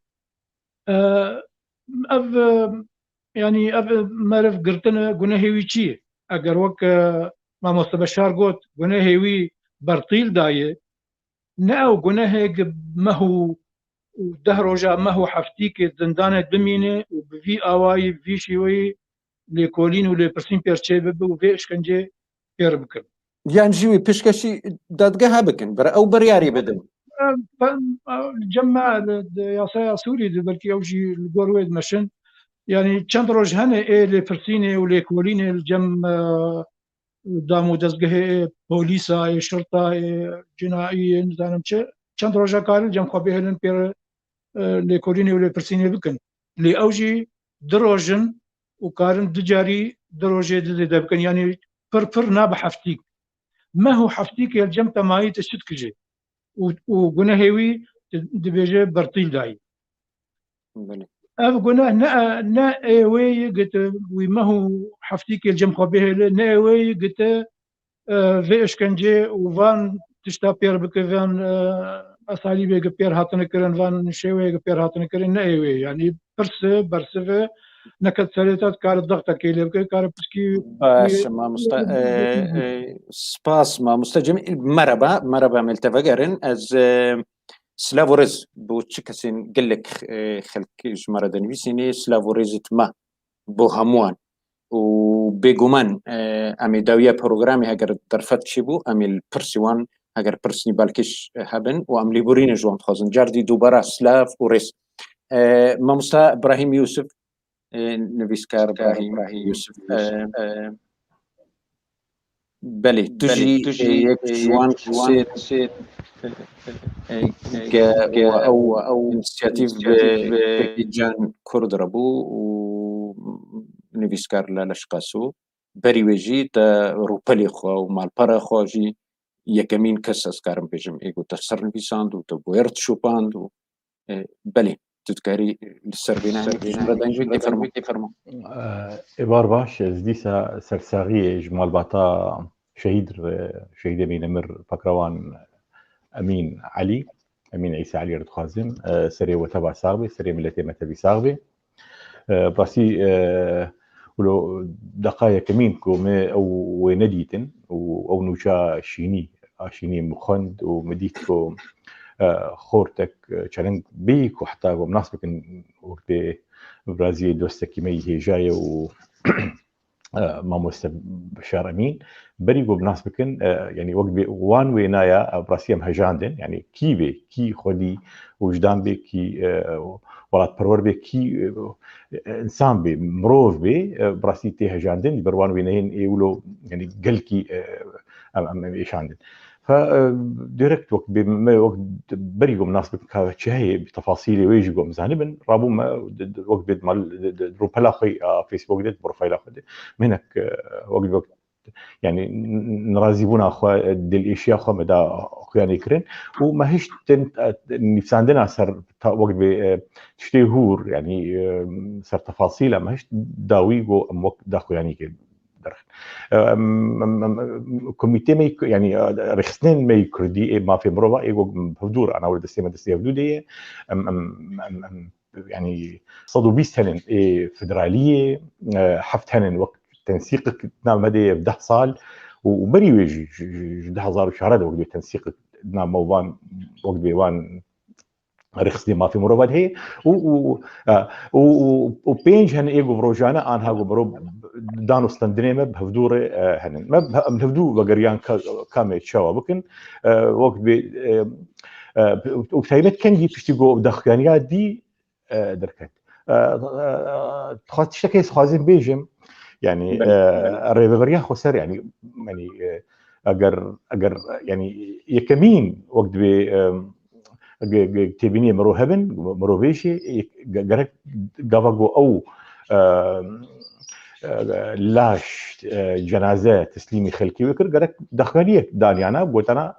يعني معرف قرتنا قلنا هيوي شيء اگر وك ما مستبشار قوت قلنا هيوي برطيل دايه ناو قلنا هيك ما هو دهروجا ما هو حفتيك زندانة بمينه وبفي اواي في شيوي لكولين ولبرسين بيرتشي وفي اشكنجي بيربكن يعني جوي بيشكشي دادقها بكن او برياري بدن جمع يا سوري بلكي اوجي القرويد مشن يعني چند روز هنه لفرسينه ولكولينه الجم دامو دزگه پولیسا شرطه جنائي نزانم چند روزا کار جم خو بهلن پیر لكولينه ولفرسينه بكن لي اوجي دروجن وكارن دجاري دروجه دبكن يعني فرفر ناب حفتيك ما هو حفتيك الجم تماي تشتكجي وقنا هيوي دبيجه برطيل داي قلنا نا ايوي قلت وما هو حفتيك الجمخه به نا ايوي قلت في اشكنجي وفان تشتا بير بكفان اساليب بير هاتن كرن فان شوي بير هاتن كرن نا ايوي يعني برسفه نكت سالتات كار الضغط كيلي كار بسكي باش ما سباس ما مستجم مربا ملتفقرن از سلاورز بو تشكسين قلك خلك جمرة دنويسيني سلاورزت ما بو هموان وبيقومان امي داوية بروغرامي هاگر درفت شبو امي البرسيوان هاگر برسني بالكش هبن وام ليبورين جوان تخوزن جاردي دوبارا سلاف ورز ما مستا ابراهيم يوسف نويسكار ابراهيم يوسف بلي تجي جوان سير او انسياتيف بجان كردربو ونويسكار لاشقاسو بريوجي تا روبلي خو ومالبرا خوجي يكمين كسس كارم بيجم ايغو تسرن بيساندو تبويرت شوباندو بلي تذكري السربينا بدنجي فرمو ابار باش زديسا سرساغي جمال باتا شهيد مين مر فكروان امين عيسى علي ردخازم سري وتبع صاغبي سري ملتي متبي صاغبي براسي ولو دقايق كمين كوم او نديتن او نوشا شيني مخند ومديتكو خورتك چالنج بيك وحتى ومناسبة وقت برازيل دوستك مي هي جاية و ما مستبشار امين بريقو بناسبة يعني وقت وان وينايا براسيم هجاندن يعني كي خودي وجدان بي كي ولات برور بي كي انسان بي مروف بي براسي تي هجاندن بروان وينين يقولوا يعني قلكي ايشاندن فديركت وقت بريقو مناسبة كهي بتفاصيل ويجيقو مزانبن رابو ما وقت بيد مال روبلا خي فيسبوك ديت بروفايل اخد منك وقت يعني نرازيبونا اخوا ديال الاشياء اخوا مدى اخواني يكرن وما هيش نفساندنا صار وقت تشتيهور يعني صار تفاصيل ما هيش داويغو ام وقت داخو يعني كده كوميتي يعني رخصنين ما يكردي ما في مروه ايغو بحضور انا ولد السيما دستي حدوديه يعني صدو بيستهن فدراليه حفتهن وقت تنسيقك نعم مدى 10 سال وبري ويجي 10,000 شهر وقت تنسيقك نعم موضوع وقت بيوان رخصتي ما في مروبات هي وبينج هن ايجو بروجانا ان هاجو برو دانو ستاندريمه بهفدوره هن ما بهفدو بقريان كامي تشاوا بكن وقت وبتايبت كان جي بيشتيجو دخيانيات دي دركت تخاطش كيس خازن بيجم يعني الريفريا خسر يعني اگر يعني يكمين وقت تبيني مرو هبن مرو بيشي جرك جافاجو او لاش جنازه تسليمي خلكي وكر جرك دخليه دانيانا قلت انا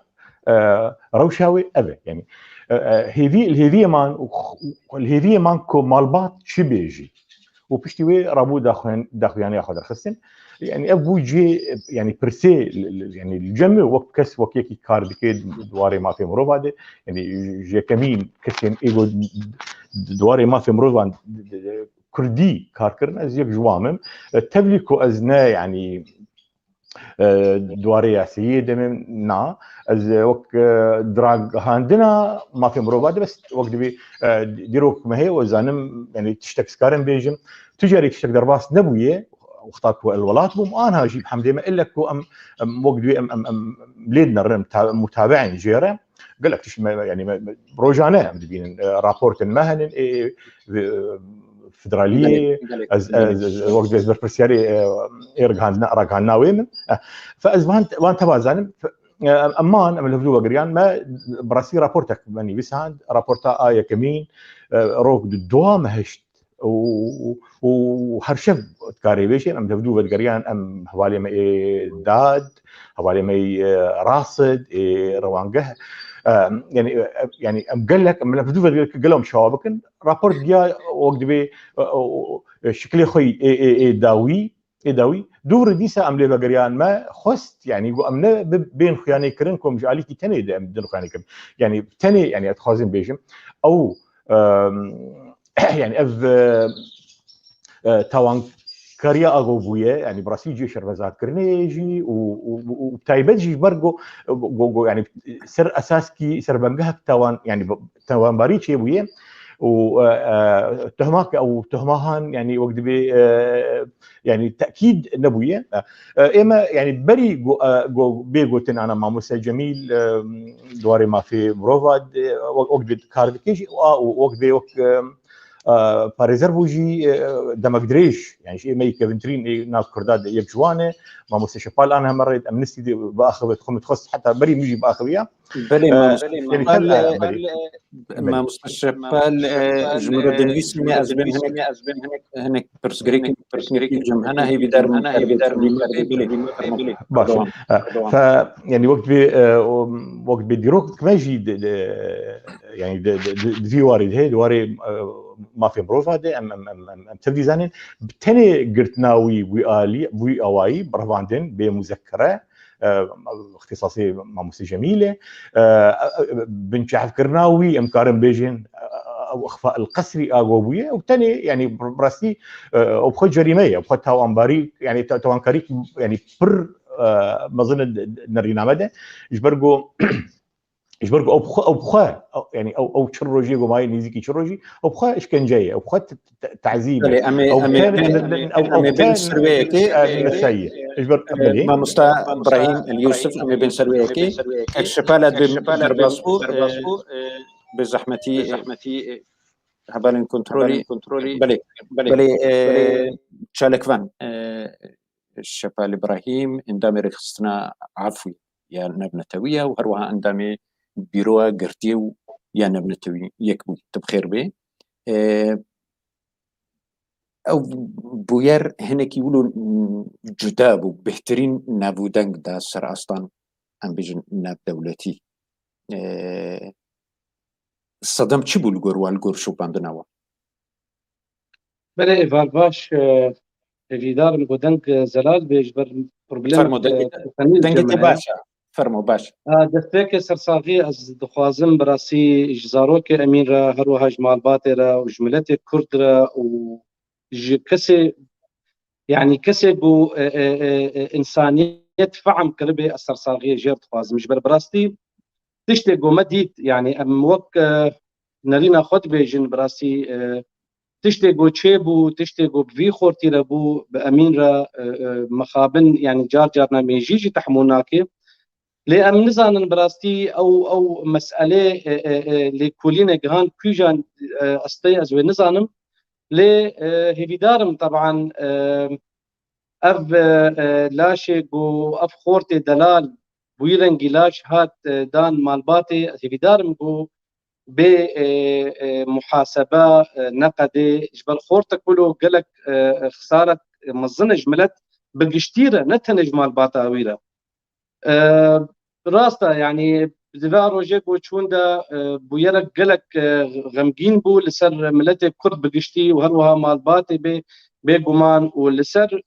روشاوي ابي يعني الهيفي مان كو مالبات شي بيجي وبشتوي رابو داخل ياخذ الخسن يعني ابو جي يعني برسي يعني الجمع وقت كس وكيكي كار بكيد دواري ما في مروفا يعني جي كمين كسين ايجو دواري ما في مروفا كردي كار كرنا زيك جوامم تبليكو ازنا يعني دواري سيدة من نا از وقت دراج هاندنا ما في مروفا بس وقت بي ديروك ما هي وزانم يعني تشتك سكارن بيجم تجاري تشتك درباس نبويه واختاركوا الولات بوم انا اجيب حمدي ما الا كو ام وقت بليدنا متابعين جيره قال لك يعني بروجانا مدبين رابورت المهن فدراليه وقت بربرسياري رجعنا وين فازمان وان تبازان امان من الهدوء قريان ما براسي رابورتك بني بسان رابورتا ايه كمين روك الدوا مهشت وهرشف تكاري بيشي ام تبدو بدقريان ام حوالي ما داد حوالي ما راصد روانقه يعني ام قال لك ام تبدو قال لهم شبابكن رابورت جاء وقت بي شكلي خوي داوي دور ديسا ام لي بقريان ما خست يعني امنا بين خياني كرنكم جاليكي تاني بدون خياني كرن يعني تاني يعني اتخازن بيجم او يعني توان كاريا اغوبويه يعني براسي جي شربزات كرنيجي وبتايبجي برغو يعني سر اساسكي سر بنجها توان يعني توان باريتشي بويه وتهماك او تهماهن يعني وقت بي يعني تاكيد نبويه اما يعني بري جو بيغوتن انا مع موسى جميل دواري ما في بروفاد وقت كارفيكيشن وقت باريزرفوجي دمقدريش يعني شيء مي كفنترين ناس كرداد يكجوانه ما مستشفال انا مريت امنستي باخذ تخص حتى بري ميجي باخذيا بلي ما مستشفال جمهور دنيس مي ازبن هناك برسغريك جمهنا هي بدار باش ف يعني وقت بيديروك ماجي يعني في وارد هي دواري ما في بروفا دي ام تبدي زانين بتاني قرتناوي وي اواي برفاندين بمذكره اختصاصي مع موسى جميله بنت شعب كرناوي امكارن بيجين او اخفاء القسري اغوبيه وثاني يعني براسي وبخد جريميه وبخد توان باري يعني توان كاريك يعني بر ما ظن نرينا مدى يجبرقوا او بخا يعني او تشروجي وماي نيزيكي تشروجي او بخا ايش كان جاي او بخا تعذيب او بين سرويكي نسيه اجبر ما مستا ابراهيم اليوسف امي بن سرويكي اكشفالات بدرباسو بزحمتي هبالين كنترولي بلي تشالكفان الشفال ابراهيم اندامي رخصتنا عفوي يا نبنتويه وهروها اندامي بيروها قرتيو يا نبنتوي يكبو تبخير به او بوير هناك يقولوا جداب وبهترين نابودنگ دا سر اصلا ام بيجن ناب دولتي صدم چی بول گور شو باندناوا بله ایوال باش ویدار مگودنگ زلال بیش بر پروبلم دنگ باشا فرمو باش دستك سرساغي از دخوازم براسي جزاروك امين را هروها جمال باطرة وجملتي كرد را و كسي يعني كسي بو انسانية فعم كربي السرساغي جير دخواز مش براستي تشتي قومديت يعني ام وك نرينا خود بيجن براسي تشتغو تشيبو تشتغو بفي خورتي ربو بأمين را مخابن يعني جار جارنا ميجيجي تحموناكي لأم نزانن براستي أو مسألة لكلنا جهان كوجان أستي أزوي نزانم لهفيدارم طبعا أف لاشي جو أف خورتي دلال بويرنجي لاش هات دان مالباتي هفيدارم جو بمحاسبة نقدي جبل خورتك كله قالك خسارة مظن جملت بقشتيرة نتنج مالباتا ويرا راستا يعني دفاع روجي بو چوندا بو يرك قلك غمجين بو لسر ملتي كرد بقشتي وهروها مالباتي بقمان ولسر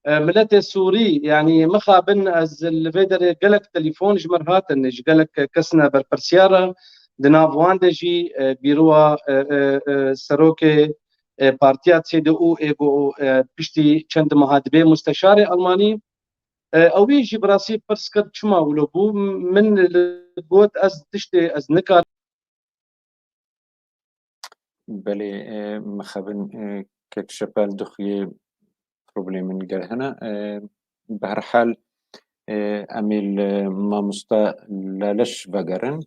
ملتي سوري يعني مخابن از الفيدر قلك تليفون جمر هاتن قلك كسنا برسيارة دنافوان دجي بيروا سروكي بارتيات CDU ايجو بشتي چند مهادبه مستشار الماني او يجي براسي برسكت شما ولو بو من الجوت از تشتي از نكار بله مخابن كتشبال دخي بروبليم نقال هنا بهر حال اميل ما مستلالش بقرن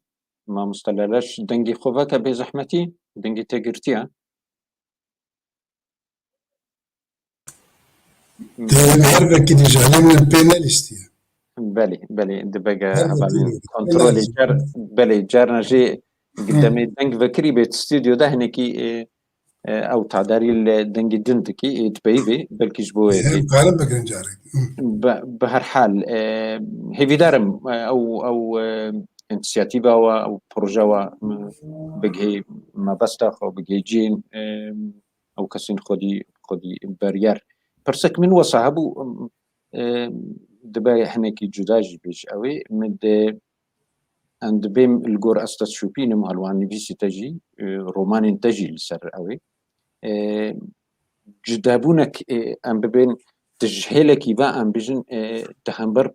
ما مستلالش دنگي خوبك بزحمتي دنگي تقرتيها هر وقتی جهان پنالیستی. بله دبقى بعدين كنترول جار بله جارنا جي قدامي دنگ فكري بيت استوديو ده هنكي او تعداري الدنگ دنتكي تبيبي بلكي جبوه قارن بكرن جارك بهر حال هيفي دارم او انسياتيفا او بروجا بقي ما بستخ او بقي جين او كسين خودي بريار برسك من وصاحبو دبا حنكي جداجي بيش قوي مد عند بيم الجور استاذ شوبين مهلوان فيسي تجي رومان تجي لسر قوي جدابونك ام بين تجهيلك يبا ام بيجن تهمبر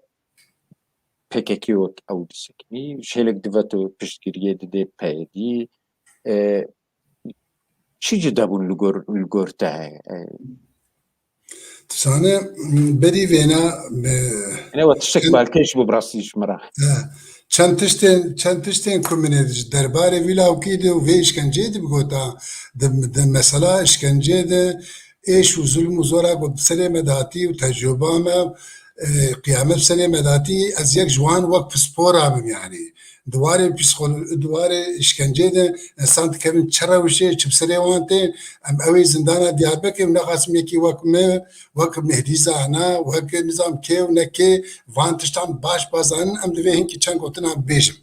بكيكيوك او دسكني شيلك دفاتو بشكريه دي بايدي شي جدابون الجور تاعي تسانه بدي فينا انا وتشك بالكيش ببراسيش مراح چند تشتين كومينيدج درباري ويلا وكيده وفي اشكنجه دي بقوتا ده مسألة اشكنجه ده ايش وظلم وزورا بسنة مداتي وتجربة ما قيامة بسنة مداتي از يك جوان وقت سبورا بم يعني دواري بيسخول دواري اشكنجه ده انسان تكمن چرا وشي چبسري وانتي ام اوي زندانا دياربكر ونقاسم يكي وقت مهدي زانا وقت نظام كي ونكي وان تشتان باش بازان ام دوه هنكي چند قوتنا بيجم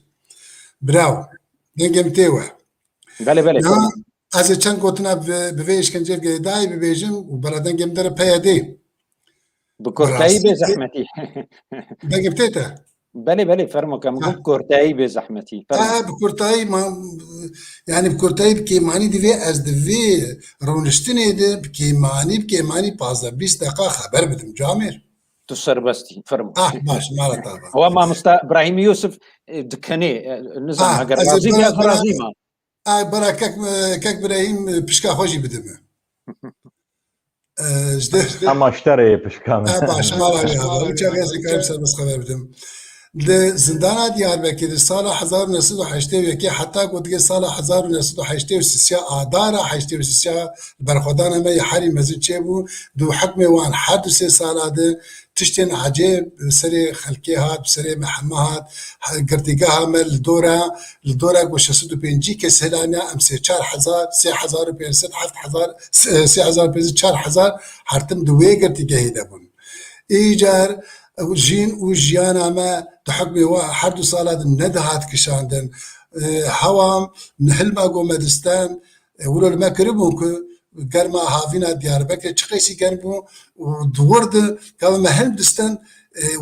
براو ننجم تيوه بله از چند قوتنا بوه اشكنجه بگرداي ببيجم وبلدن جم در پيادي بكورتاي بزحمتي ننجم تيتا بله فرمو كم قم كورتاي بزحمتي بكورتاي ما يعني بكورتاي بكي ماني دي از دي رونشتني دي بكي ماني بازا 20 دقيقة خبر بدم جامر تصر بستي فرمو باش مالا طابا هو ما ابراهيم يوسف دكاني نظام اگر رازيم يا فرازيما برا كك ابراهيم بشكا خوشي بدم اما اشتري بشكا باش مالا وچا غير كلام سر بس خبر بدم زندان دیاربکر سال 1981 حتی گفت سال 1983 آذار 83 برخوردان همه حری مزید چه بود دو حکم وان حد 3 سال ده تشتين عجيب سري خلقي هات سري محمد هات قرتيقا هامل الدورة وشسدو بينجي كسهلانا ام 4000 3000 بين 7000 3000 بين 4000 هرتم دوي قرتيقا هيدابون ايجار جين وجيانا ما تحكمي واحد صالات ندهات كشاندن هوام نهلما قومدستان ولو ما كربون قرما هافينا دياربكر تشقيسي قربو ودورد كما مهم دستان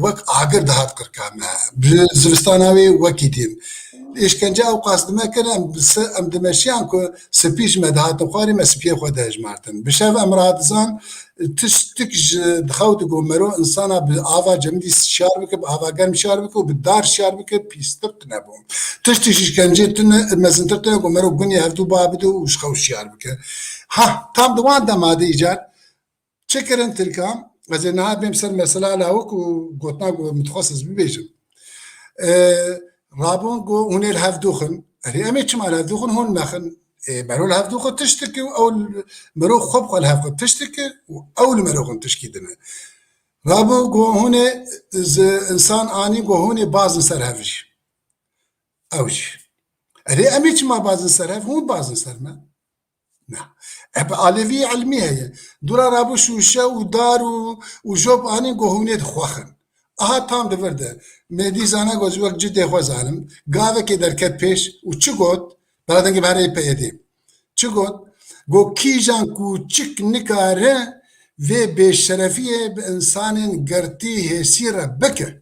وك عقر دهات قركاما بزرستاناوي وكيدين ئێشکەنجە ئەو قاستمەکردم ئەم دمەشیان کو سپیش مەدهاتە خواری مەسپیە خۆ دەژمارتن بشەف ئەم ڕادزان تشتێک دخەوت گۆمەرۆ ئینسانە ئاوا جەمدی شار بکە ئاواگەرم شار بکە و بدار شار بکە پیستر نەبووم تشتی شیشکەنجێ مەزنتر تنە گۆمەرۆ گونی هەفتوو با بدە و شخەو شار بکە ها تام دوان دەمادە ئیجار چکردن تلکام ئەزێ نەهات بێم سەر مەسەلا لاوەکو گۆتنا متخصص ببێژم رابون گو هون الهفدوخن هري امي چما الهفدوخن هون مخن مرو الهفدوخن تشتكي او مرو خب الهفدوخن تشتكي او المروخن تشكيدنا رابون گو هون انسان اني گو هون باز سر هفج اوج هري امي چما باز سر هف هون باز سر ما نا اب علوي علمي هي دورا رابو شوشه ودار وجوب اني گو هون خوخن aha tam divirde medî zana goz wek cidê xwe zanim gavekê derket pêş û çi got beredengê berê peyedê çi got got kîjan ku çik nikare vê bêşerefiyê bi insanên gertî hêsî re bike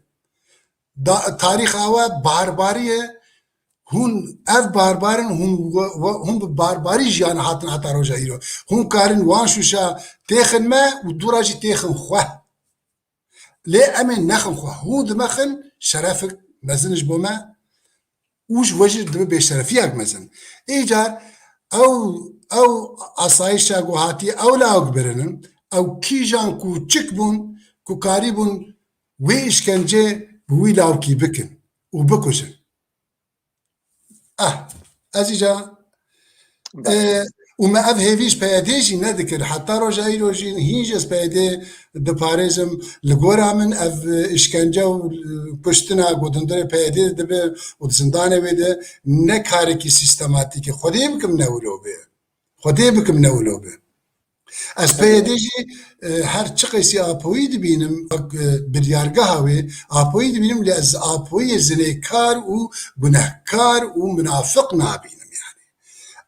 tarîxa we barbariye hûn ev barbarin hûn bi barbarî jiyan hatin heta roja îro hûn karin wan şûşa têxin me û dûra jî têxin xwe ليه أمين نخن خو هو دمخن شرفك مزنش بوما وش وجد دم بشرفيك مثلا إيجار أو عصايش شاقو هاتي أو لا أكبرن أو كيجان كو تشكبون كو قاربون ويش كان جي بوي لاو كي بكن وبكوشن أزيجا وما اف هيفيش بيديجي نذكر حتى رجعي روجي هيجس بيدي دباريزم لغورا من اف اشكنجا وبشتنا غودندري بيدي دب وزندانه بده نكاركي سيستماتيك خدي بكم نولوبه از بيديجي هر چقيسي اپويد بينم بديارگاهوي اپويد بينم لاز اپوي زنيكار و گنهكار و منافق نابين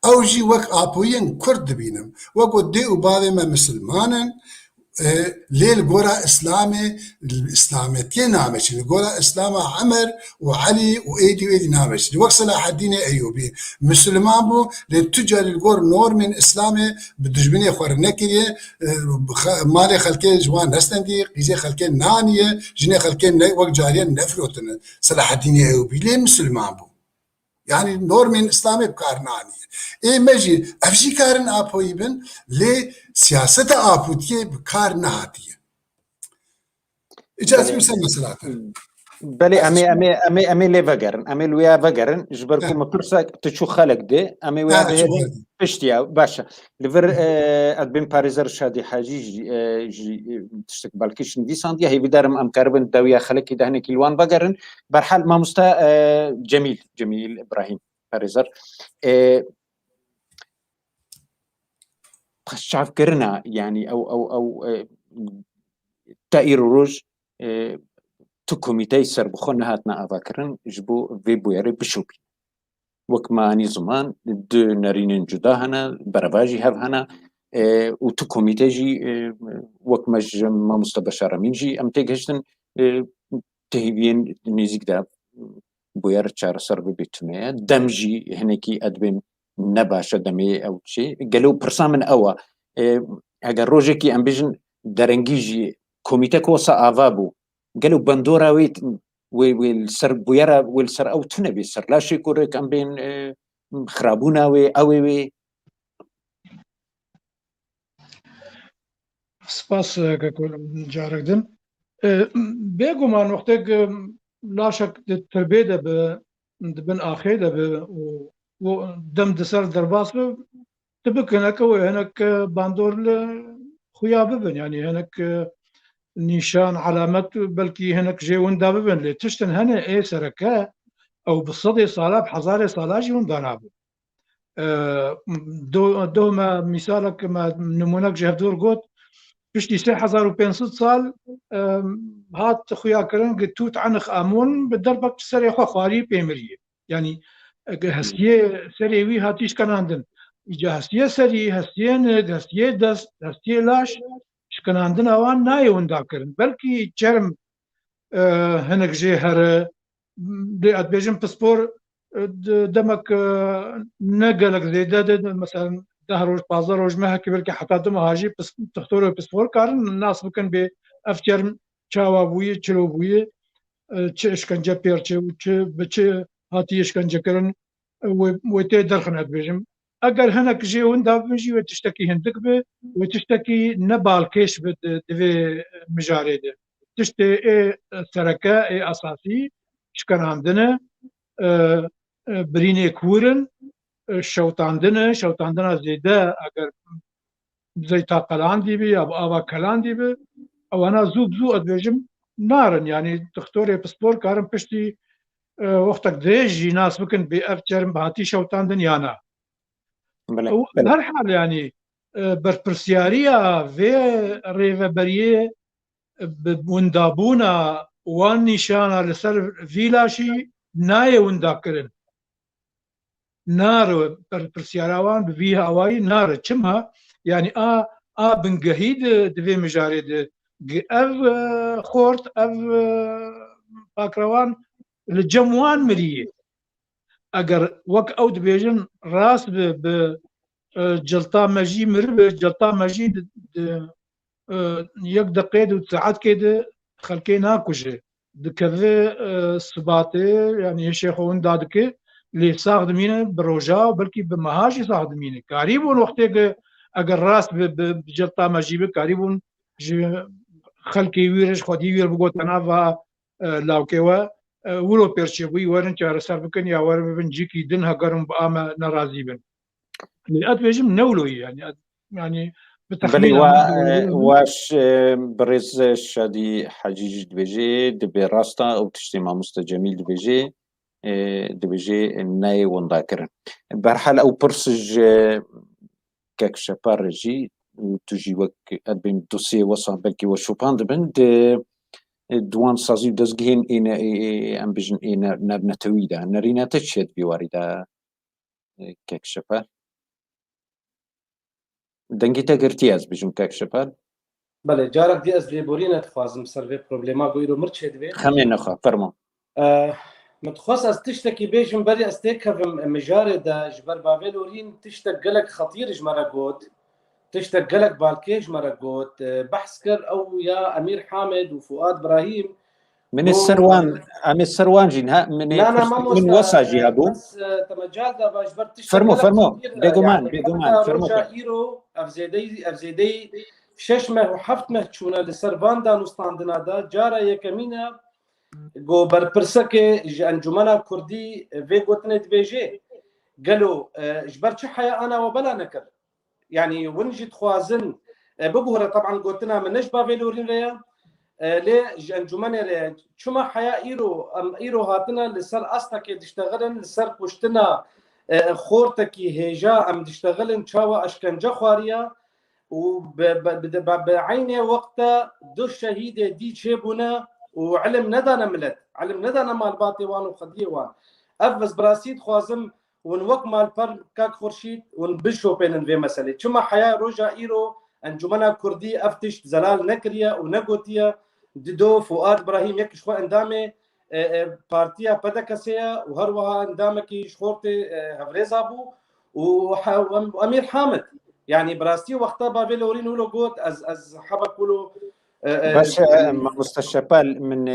او جي وك اپوين كرد بينم وكو دي وباوي ما مسلمانن ليل غورا اسلامي الاسلامتين نامش غورا اسلام عمر وعلي وايدي نامش وك صلاح الدين ايوبي مسلمان بو لتجار الغور نور من اسلامي بدجبني خورنكي مالي خلكي جوان نستندي قيزي خلكي نانيه جني خلكي وك جاريان نفلوتن صلاح الدين ايوبي ليه مسلمان بو يعني نور من اسلامي بكارناني اي مجي افشي كارن اپوي بن لي سياسه اپوتيه بكار نهاتيه اجازه مثلا بله امي لي فقرن امي ويا فقرن جبركم مكرسك تشو خلق دي امي ويا بشتيا باشا لفر ادبن باريزر شادي حاجي تشتك بالكيش ديسانديا هي بدارم ام كاربن داويا خلق دهني كيلوان فقرن برحال ما مستا جميل ابراهيم باريزر شعب كرنا يعني او تاير روج تو كوميتي سر بخون هاتنا افاكرن جبو في بويري بشوبي وكماني زمان دو نارين جدا هنا برافاجي هاف هنا و تو كوميتي جي وكمج ما مستبشر من جي ام تيجشتن تهيبين نيزيك دا بوير چار سر ببيتمه دمجي هنكي ادبن نباشه دمي او شيء قالوا برسامن اوا اگر روجكي ام بيجن درنجيجي كوميتي كوسا افابو قالوا بندورا والسر بويرا والسر او تنبي سر لا شيء كورك ام بين خرابونا وي سپاس جاركدن بيگو ما نقطه لا شك تربيده بن اخيده ودم دسر درباس تبك هناك باندور خويا ببن يعني هناك نيشان علامات بلكي هناك جي وندا ببن لي تشتن هنا اي سركا او بالصدي صالح حزاري صلاجي وندا نابو دو ما مثالك ما نمونك جهدور قوت بشتي 3500 سال هات خويا كرن قلت توت عنخ امون بالدربك سري خو خواري بيمريه يعني هسيه سري وي هاتيش كان عندن اجا هسيه سري هسيه ند هسيه دست هسيه لاش كان عندنا وان ناي وندا كرن بلكي جرم هنك جي هر دي ادبيجن باسبور دمك نقلك زيادة مثلا 10 روج 15 روج ما هكي بلكي حتى دم هاجي بس تختاروا بسفور كارن الناس بكن بأفكار چاوا بوية چلو بوية چه اشکنجه پیرچه و چه بچه هاتی اشکنجه کرن و تی درخنات بيجم اگر هنك جي وندا بيجي وتشتكي هندك به وتشتكي نبال كيش بدوي مجاري ده تشتي اي سركه اي اساسي شكن عندنا بريني كورن شوتاندنا زيده اگر زي تاقلان دي بي او ابا كلان دي بي او انا زو ادبيجم نارن يعني دكتور بسبور كارم بشتي وقتك ديجي ناس بكن بأفجر بهاتي شوتاندن يانا بهر حال يعني برپرسیاریا و ریوبریه وندابونا وان نشانا لسر فيلاشي ناي وندا كرن نار برپرسیاراوان بفيها اواي نار چمها يعني بنجهيد دفي مجارد اف خورت اف باكروان الجموان مريه اگر وك او دبيجن راس ب جلطه مجي مرب جلطه مجي يك دقيقه وساعات كده خلكينا كوجه دكذا صباتي يعني شيخون دادك اللي صاغدمينه بروجا بلكي بمهاجي صاغدمينه قريبون وقتك اگر راس بجلطه مجي قريبون خلكي ويرش خدي وير بقوتنا و لاوكيوا ولو بيرشبوي ورن چار سر بكن يا ور بنجيكي دنها قرم بآما نرازي بن لأت بيجم نولوي يعني بتخمين واش برز شادي حجيج دبيجي دبي راستا او تشتيما مستجميل دبيجي دبيجي ناي ونداكرن برحال او برسج كاك شبارجي تجي وك ادبين دوسي وصا بلكي وشوباند بند دوان سازي دزگهين اينا ام بجن اينا نتويدا نرينا تشهد بواردا كاك شبار دنگیتا گرتیاز بجن كاك شبار بله جارك دي از ليبورينا تخوازم سرفي بروبليما قويرو مرچ هدوي خمين نخوا فرمو متخص از تشتكي بيجم بري استيكافم مجاري دا جبر بابيلورين تشتك قلق خطير جمرا قوت تشتك قلق بالكيج مرا قوت بحث كر او يا امير حامد وفؤاد ابراهيم من السروان جينها من وساجي هابو بس تمجال دا باجبر تشتك فرمو بيغمان فرمو ايرو افزيدي ششمه وحفتمه تشونا لسرفان دا نستاندنا دا جارا يكمينا جو برپرسكي انجمنا كردي في قوتنت بيجي قالوا جبر حيا انا وبلا نكر يعني ونجي تخوازن ببهره طبعا قلتنا من نجبا فيلورين ريا ليه انجمن ريا شما حيا ايرو هاتنا لسر استك تشتغلن لسر بوشتنا خورتكي هيجا ام تشتغلن تشاوا اشكنجه خواريا وبعينه وقتها دو شهيده دي تشيبونا وعلم ندانا ملت علم ندانا مال باطيوان وخديوان افز براسيد خوازم ونوك مال بر كاك خورشيد ونبشو بين في مسألة شما حياة روجا إيرو أنجمنا كردي أفتش زلال نكريا ونقوتيا ددو فؤاد إبراهيم يك شخوا اندامي بارتيا بدكسيا وهروها اندامكي شخورتي هفريزابو وأمير حامد يعني براستي وقتها بابيلورين ولو قوت از حبك ولو بس مستشفال من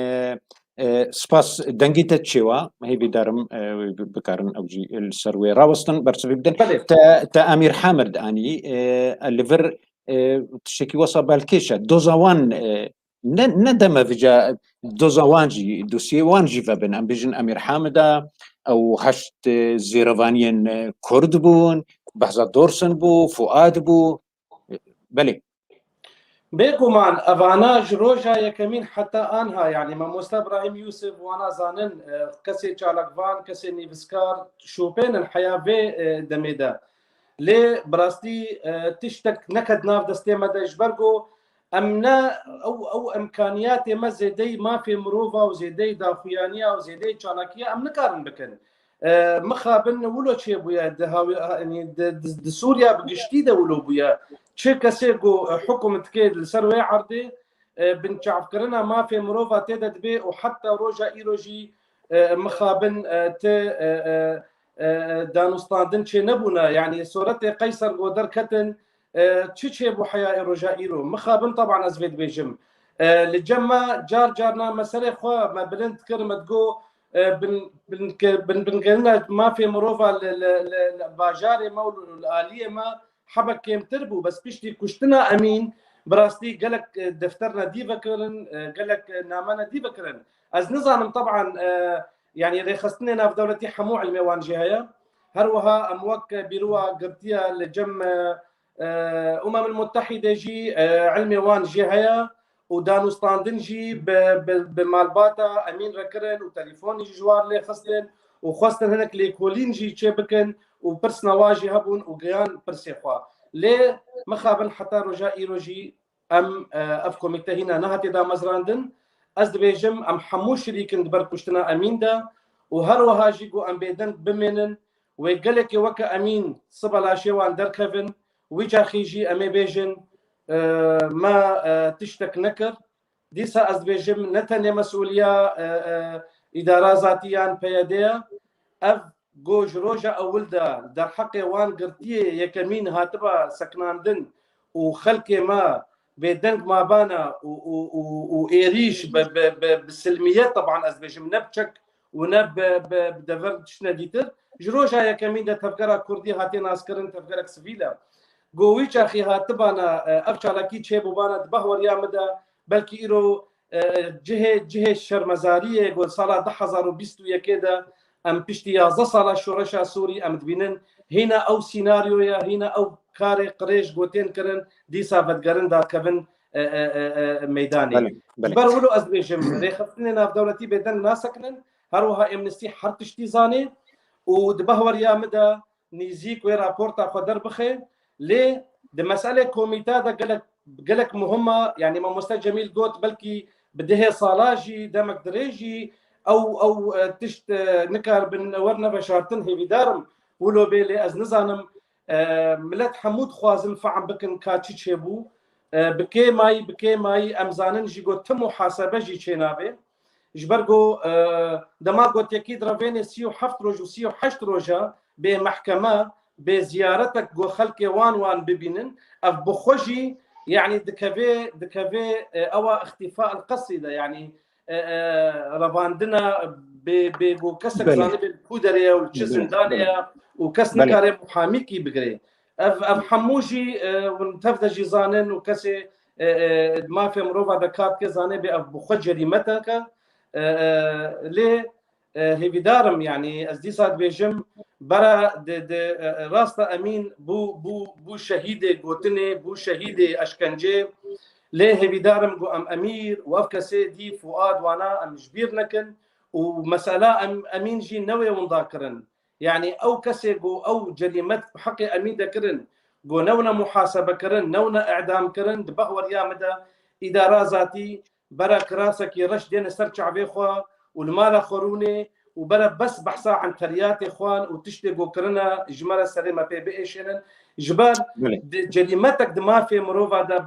سپاس دنگیتا تشيوا هي بدارم بكارن اوجي السروي راوستن برسبي بدن تا امير حامد اني الليفر تشكي وصل الكيشه دوزاوان ندم فيجا دوزاوانجي دوسي وانجي فبن ام بيجن امير حامد او هشت زيرفانيين كردبون بحزا دورسن بو فؤاد بو بلي بيكمان افاناج روجا يكمين حتى انها يعني ما موسى ابراهيم يوسف وانا زانن كسي تشالكفان كسي نيفسكار شوبين الحياه في دميدا لي براستي تشتك نكد ناف دستي مدى جبرجو امنا او امكانيات ما زيدي ما في مروفا وزيدي داخيانيه وزيدي تشالكيه ام نكارن بكن مخابن ولو شي بويا يعني سوريا بقشتيده ولو بويا شركة حكومة كيد لسروي عرضي بنت عفكرنا ما في مروفا تيدت بي وحتى روجا إيروجي مخابن دانوستاندن چه نبونا يعني صورت قيصر قدر كتن تشي بو حياة رجائيرو مخابن طبعا ازفيد بيجم لجمع جارنا مسألة خوا ما بلند كرمت جو بن ما في مروفا الباجاري ما والآلية ما حبك كيم تربو بس بيشتي كشتنا أمين براستي قالك دفترنا دي بكرن قالك نامنا دي بكرن از نظام طبعا يعني ريخستنا في دولتي حمو علمي وان جهايا هروها اموك بيروا قبتيا لجم المتحدة جي علمي وان جهايا ودانوستاندن جي بمالباتا امين ركرن وتليفوني جوار لي خستن وخستن هناك ليكولين جي تشبكن وبرسنا واجي هبون وقيان برسيخوا ليه مخابن حتى رجاء إيروجي أم أفكم التهينا نهتي دا مزراندن أزد بيجم أم حمو شريكن دبر كشتنا أمين دا وهروها جيقو أم بيدن بمينن ويقلك وكا أمين صبلا شيوان دركفن ويجا خيجي أمي بيجن ما تشتك نكر ديسا أزد بيجم نتني مسؤولية إدارة ذاتيان بيادية أف گوج روجا اولدا در حق وان قرتيه يكمين هاتبا سكناندن وخلق ما بيدنك ما بانا وايريش بالسلميه طبعا ازبيجم نبشك ونب بدفر شنا ديتر جروجا يكمين دا تفكرا كردي هاتي ناسكرن تفكرك سفيلا قويش اخي هاتبانا افشالكي تشيبو بانا دبهور يا مدى بلكي ايرو جهه الشرمزاريه قول صلاه 2021 كده ام بشتي 11 ساله شورشا سوري ام دبينن هنا او سيناريو يا هنا او كاري قريش قوتين كرن ديسا بدقرن دا كفن ميداني برولو ازبيجم ريخفتنا في دولتي بدن ناسكنن هروها امنستي حرتشتي زاني ودبهور يا مدى نيزيك وي رابورتا قدر بخي ليه دي مساله كوميتا دا قالك مهمه يعني ما مستر جميل قوت بلكي بديه صالاجي دمك دريجي او تشت نكر بن ورنا بشارتن هي بدارم ولو بيلي از نزانم ملت حمود خوازن فعم بكن كاتشي تشيبو بكي ماي امزانن جيغو تم محاسبه جي تشينابي جبرغو دما قلت اكيد رافيني سيو حفت روج وسيو حشت روجا بمحكمه بزيارتك جو خلق وان ببينن اف بخوجي يعني دكافي او اختفاء القصيده يعني رفاندنا بكسك زانب الكودرية والجزندانية وكسن كاري محاميكي بقري اف حموجي ونتفدجي زانن وكسي ما في مروفا دكات كزانب اف بخجري متك ليه هي بدارم يعني ازدي صاد بيجم برا راستا امين بو شهيده قوتني بو شهيده اشكنجي ليه بدارم جو ام امير وافكسي دي فؤاد وانا ام جبير نكن ومساله امين جي نوي ونذاكرن يعني او كسي جو او جريمه بحق امين ذكرن جو نونا محاسبه كرن نونا اعدام كرن دبهور يا مدى اداره ذاتي برا كراسك يرش دين سرچع بيخوا والمال خروني وبلا بس بحثا عن تريات اخوان وتشتغوا كرنا جمال سليمه بي بي ايشن جبال جريمتك دما في مروفا دا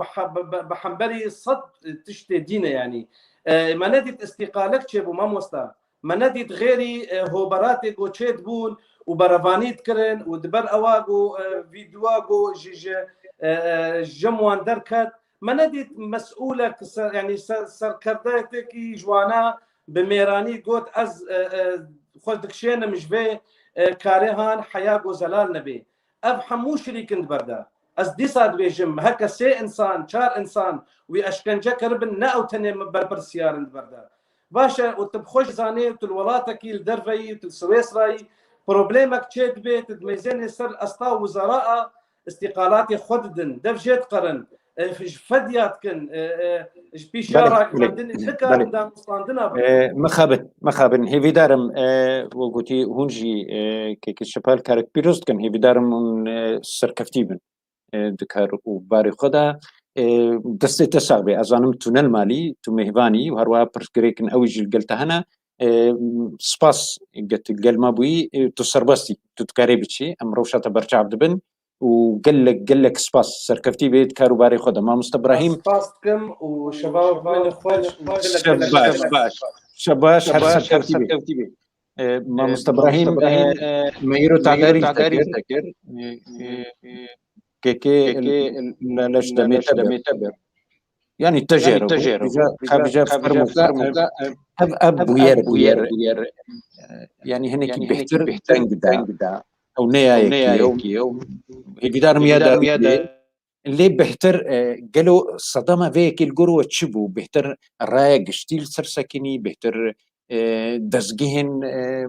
بحنبري صد تشتي دينا يعني ما نديت استقالك تشيبو ما موستا ما نديت غيري هوبراتي جو تشيد بون وبرافانيت كرن ودبر اواغو فيديوغو جموان دركات ما نديت مسؤولك يعني سركردتك جوانا بميراني قوت از خودك شينا مش بي كاريهان حياة وزلال نبي افحمو شريكن بردا از دي صاد بيجم هكا سي انسان شار انسان واشكنجا كربن ناو تني بربر سيارن بردا باشا وتبخوش زاني الولاتك الدرفي السويسراي بروبليمك تشيد بيت ميزان سر اسطا وزراء استقالاتي خددن دفجت قرن فديات كن بيشارك ذكر دام مستاندنا مخابن هي دارم وقتي هونجي كيك الشبال كارك بيروست كان هي دارم سركفتيبن ذكر وباري خدا دستي تسابي ازانم تونل مالي تو مهباني وهروا برسكريكن اوجي قلت هنا سباس قلت قال ما بوي تسربستي تتكاريبتشي ام روشات برشا عبدبن وقال لك سباس سركفتي بيت كاروباري خدمه ما مست ابراهيم سباسكم وشباب من اخوان شباش هر سركوتي ما مستبراهيم ميرو تعداري تكر كيكي لش دميتبر يعني التجارب خارجة فرموكا أب وير يعني هناك بيحتر تنقدا أو نيايكي أو هيدار ميادا اللي بيحتر قالوا صدمة فيك الجرو تشبو بيحتر رايق شتيل سرسكني بيحتر دزجهن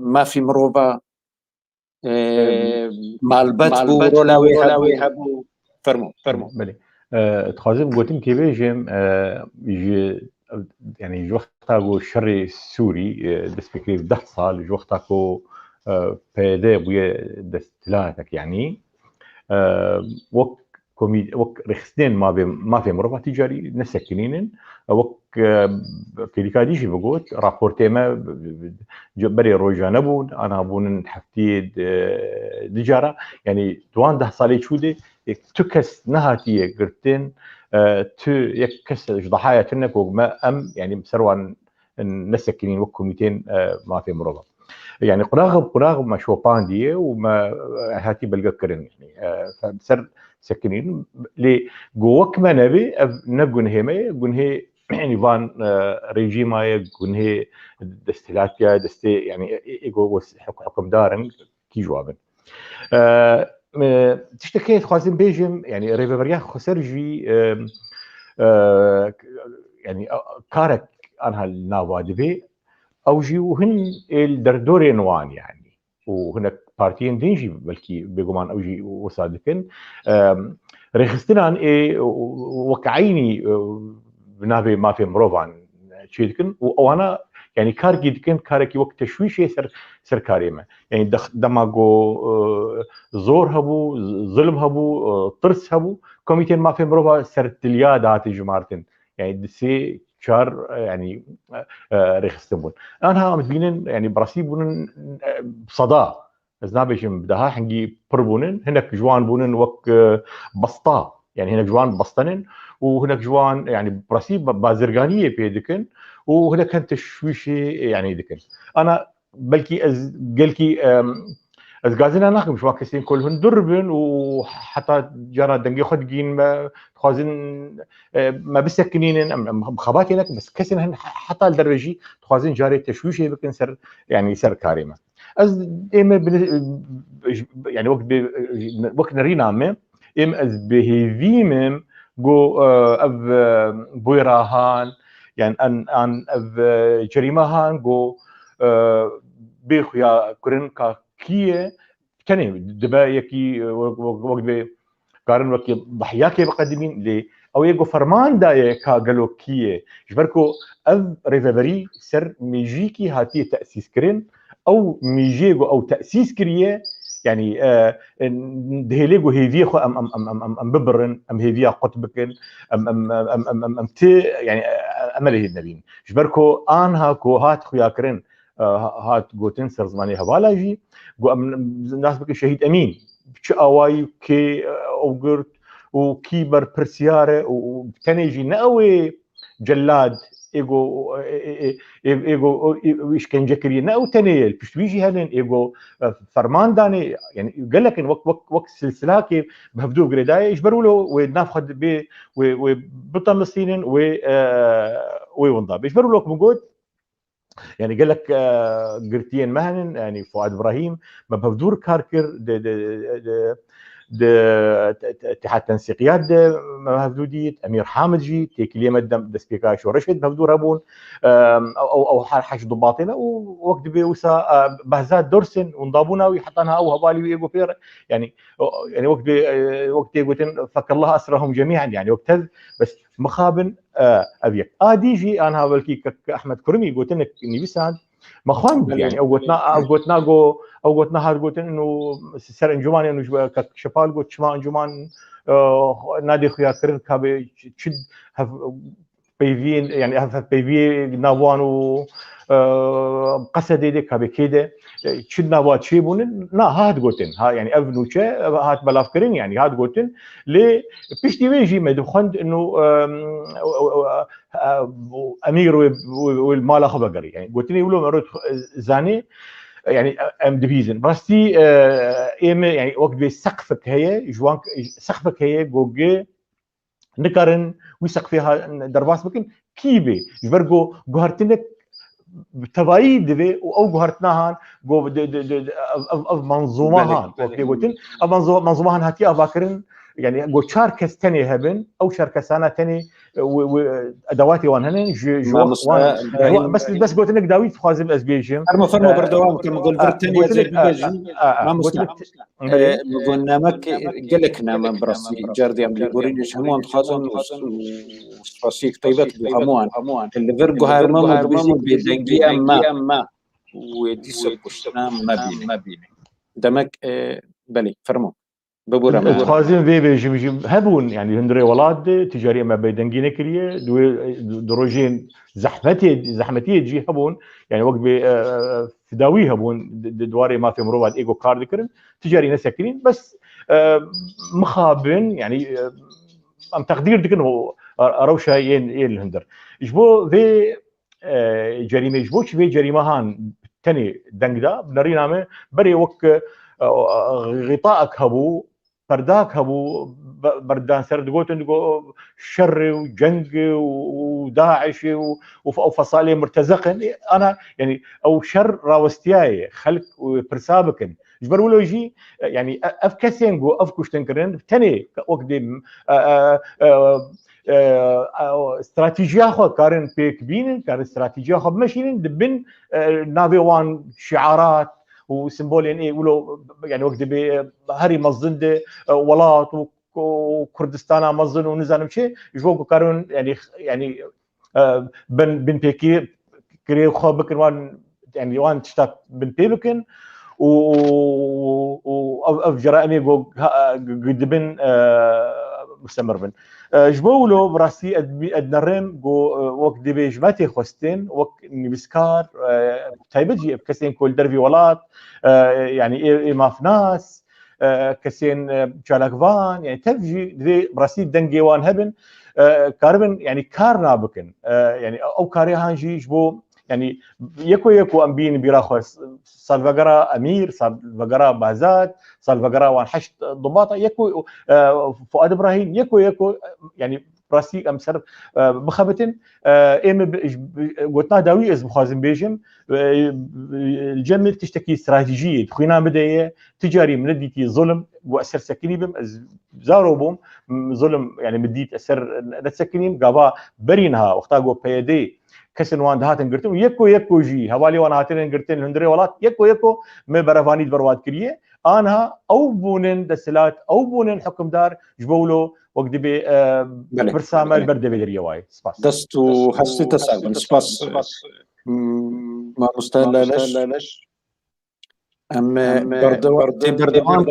ما في مروبا مالبات بو رولاوي هبو فرمو بله تخازم قلتم كيف جم يعني جو وقتا جو الشر السوري دسبكريف 10 سال جو وقتا كو بيدا بويا دستلاتك يعني وك رخصتين ما في مربع تجاري نسكنين وك كليكاديشي بقول رابورتي ما بري روجانا بون انا بون حفتي تجاره يعني توان 10 سالي شودي تكس نهاتيه قرتين تو يكس ضحايا تنك وما ام يعني بسروان نسكنين وكوميتين ما في مربع يعني قراغب ما شوبان دي وما هاتي بلقكرن يعني فبسر سكنين لي جوك ما نبي نقول هي قنهي يعني فان ريجيما قنهي دستلاتيا دست يعني ايجو حكم دارن كي جوابن تشتكي خوازم بيجم يعني ريفريا خسرجي يعني كارك انها النوادبي اوجي وهن الدردوري نوان يعني وهناك بارتيين دينجي بلكي بيقومان اوجي وصادقين ريخستنان وكعيني بنابي ما في مروفان تشيدكن وانا يعني كاركي دكن كاركي وقت تشويشي سر كاريمه يعني دماغو زور هبو ظلم هبو طرس هبو كوميتين ما في مروفا سرتليا دات جمارتن يعني دسي شار يعني ريخستبون انا مدينن يعني براسي بونن بصدا ازنابيشم بدها حنجي بربونن هناك جوان بونن وك بسطا يعني هناك جوان بسطنن وهناك جوان يعني براسي بازرغانيه بيدكن وهناك كانت تشويشي يعني دكن انا بلكي قالكي از غازنا ناخذ مش واكسين كلهم دربن وحتى جرى دنجي خدقين ما خوازن ما بسكنين مخاباتي لك بس كسن حتى الدرجي خوازن جاري تشويشي بكن سر يعني سر كاريمه از يعني وقت نرينا ام از بهيفيم جو اف بويراهان يعني ان اف جريمهان جو بيخيا كرنكا كيه كني دبا يكي وقت قارن وكي ضحياكي بقدمين لي او يجو فرمان داي كا قالو كيه جبركو اف ريفري سر ميجيكي هاتي تاسيس كرين او ميجيغو او تاسيس كريه يعني دهيليغو هيفي خو ام ببرن ام هيفيا قطبكن ام تي يعني امله النبي جبركو ان هاكو هات خويا كرين هات جوتن سر زماني هوالاجي جو الناس بك شهيد امين اواي كي اوغرت وكيبر برسياره وكنيجي ناوي جلاد ايجو ايش كان جكري ناو تنيل بيجي هلن ايجو فرمان داني يعني قال لك وقت سلسله كي بهبدو غريداي يجبروا له ونافخد ب وبطم الصينين ويونضا يجبروا له موجود يعني قال لك قرتين مهن يعني فؤاد ابراهيم ما بهدور كاركر اتحاد تنسيقيات مهدوديت امير حامد جي تيكلي مدام دسبيكاش ورشد بهدور ابون او حاج ضباطنا ووقت بيوسا بهزات دورسن ونضابونا ويحطنها او هبالي ويجو فير يعني وقت يقولن فك الله اسرهم جميعا يعني وقت بس مخابن ابيك دي جي انا بلكي احمد كرمي قلت لك نيبسان مخوان يعني او قلتنا هاد قلت انه سر انجمان انه شفال قلت شما انجمان نادي خويا كرن كابي تشد بيفين يعني اف بيفي ناوان و قصدي ديك هبكيده شدنا وات شيبون نا هاد قوتن ها يعني افنوچه هات بلافكرين يعني هاد قوتن ل بيشتي ويجي مدخند انه امير والمال خبقري يعني قلت لي يقولوا مرات زاني يعني ام ديفيزن براستي ايم يعني وقت بسقفك هي جوان سقفك هي جوجي نكرن ويسقفيها درباس بكن كيبي جبرجو جوهرتنك بتبعي دبي او جوهرتناهان جو منظومهان اوكي قلت منظومهان هاتي افاكرن يعني جو شاركس تاني هبن او شاركسانا تاني وادواتي وان هنن بس قلت لك داويد خازم اس بي جيم فرمو بردوام كما قول بريطانيا زي بيجي ما مسلم قلنا مك قالك نام براسي جاردي ام ليبورين يشهمون خازن وسفاسيك طيبات بوهموان اللي فرقو هارمامو بيزي بيدنجي اما ودي سبوشنا ما بيني دمك بلي فرمو ببورا خازن في بيجي هبون يعني هندري ولاد تجاريه ما بيدنجينا كريه دروجين زحمتي تجي هبون يعني وقت في داوي هبون دواري ما في مروات ايجو كارد كرن تجاري ناس ساكنين بس مخابن يعني ام تقدير دكن روشا ين الهندر جبو في جريمه جبوش في جريمه هان تاني دنگدا بنرينامه بري وك غطائك هبو برداك هبو بردان سرد قوتن شر وجنق وداعش وفصائل مرتزقن انا يعني او شر راوستياي خلق وبرسابكن جبر ولو يجي يعني افكسينغو افكوشتنكرن تاني وقت استراتيجيه خو كارن بيك بين كار استراتيجيه خو ماشيين دبن نافيوان شعارات وسيمبولين ايه يقولوا يعني وقت هري مزند ولات وكردستان مزن ونزل مشي يجوكو كارون يعني بن بيكي كري خو بكن وان يعني وان تشتات بن بيبكن و جرائمي قد بن مستمر بن جبولو براسي ادنرم جو وقت دبي جماتي خوستين وقت نبسكار تايبجي بكسين كل دربي ولات يعني ما في ناس كسين جالاكفان يعني تفجي دي براسي دنجيوان هبن كاربن يعني كارنا بكن يعني او كاري هانجي جبو يعني يكو امبين بيراخو سالفاغرا امير سالفاغرا بازات سالفاغرا وان حشت ضباطه يكو فؤاد ابراهيم يكو يعني براسي امسر بخبتن ايم قلنا داوي از مخازن بيجم الجمل تشتكي استراتيجيه خوينا بدايه تجاري منديتي ظلم واسر سكني بم زارو بوم ظلم يعني مديت اسر نتسكنين قابا برينها وقتا جو بيدي كسن وان دهاتن قرتن يكو جي هوالي وان هاتن قرتن هندري ولات يكو مي برافاني برواد كريه انها او بونن دسلات او بونن حكم دار جبولو وقت بي برسامه البرده بدريه واي سباس دستو حسيت صعب سباس ما مستهلش ام بردوان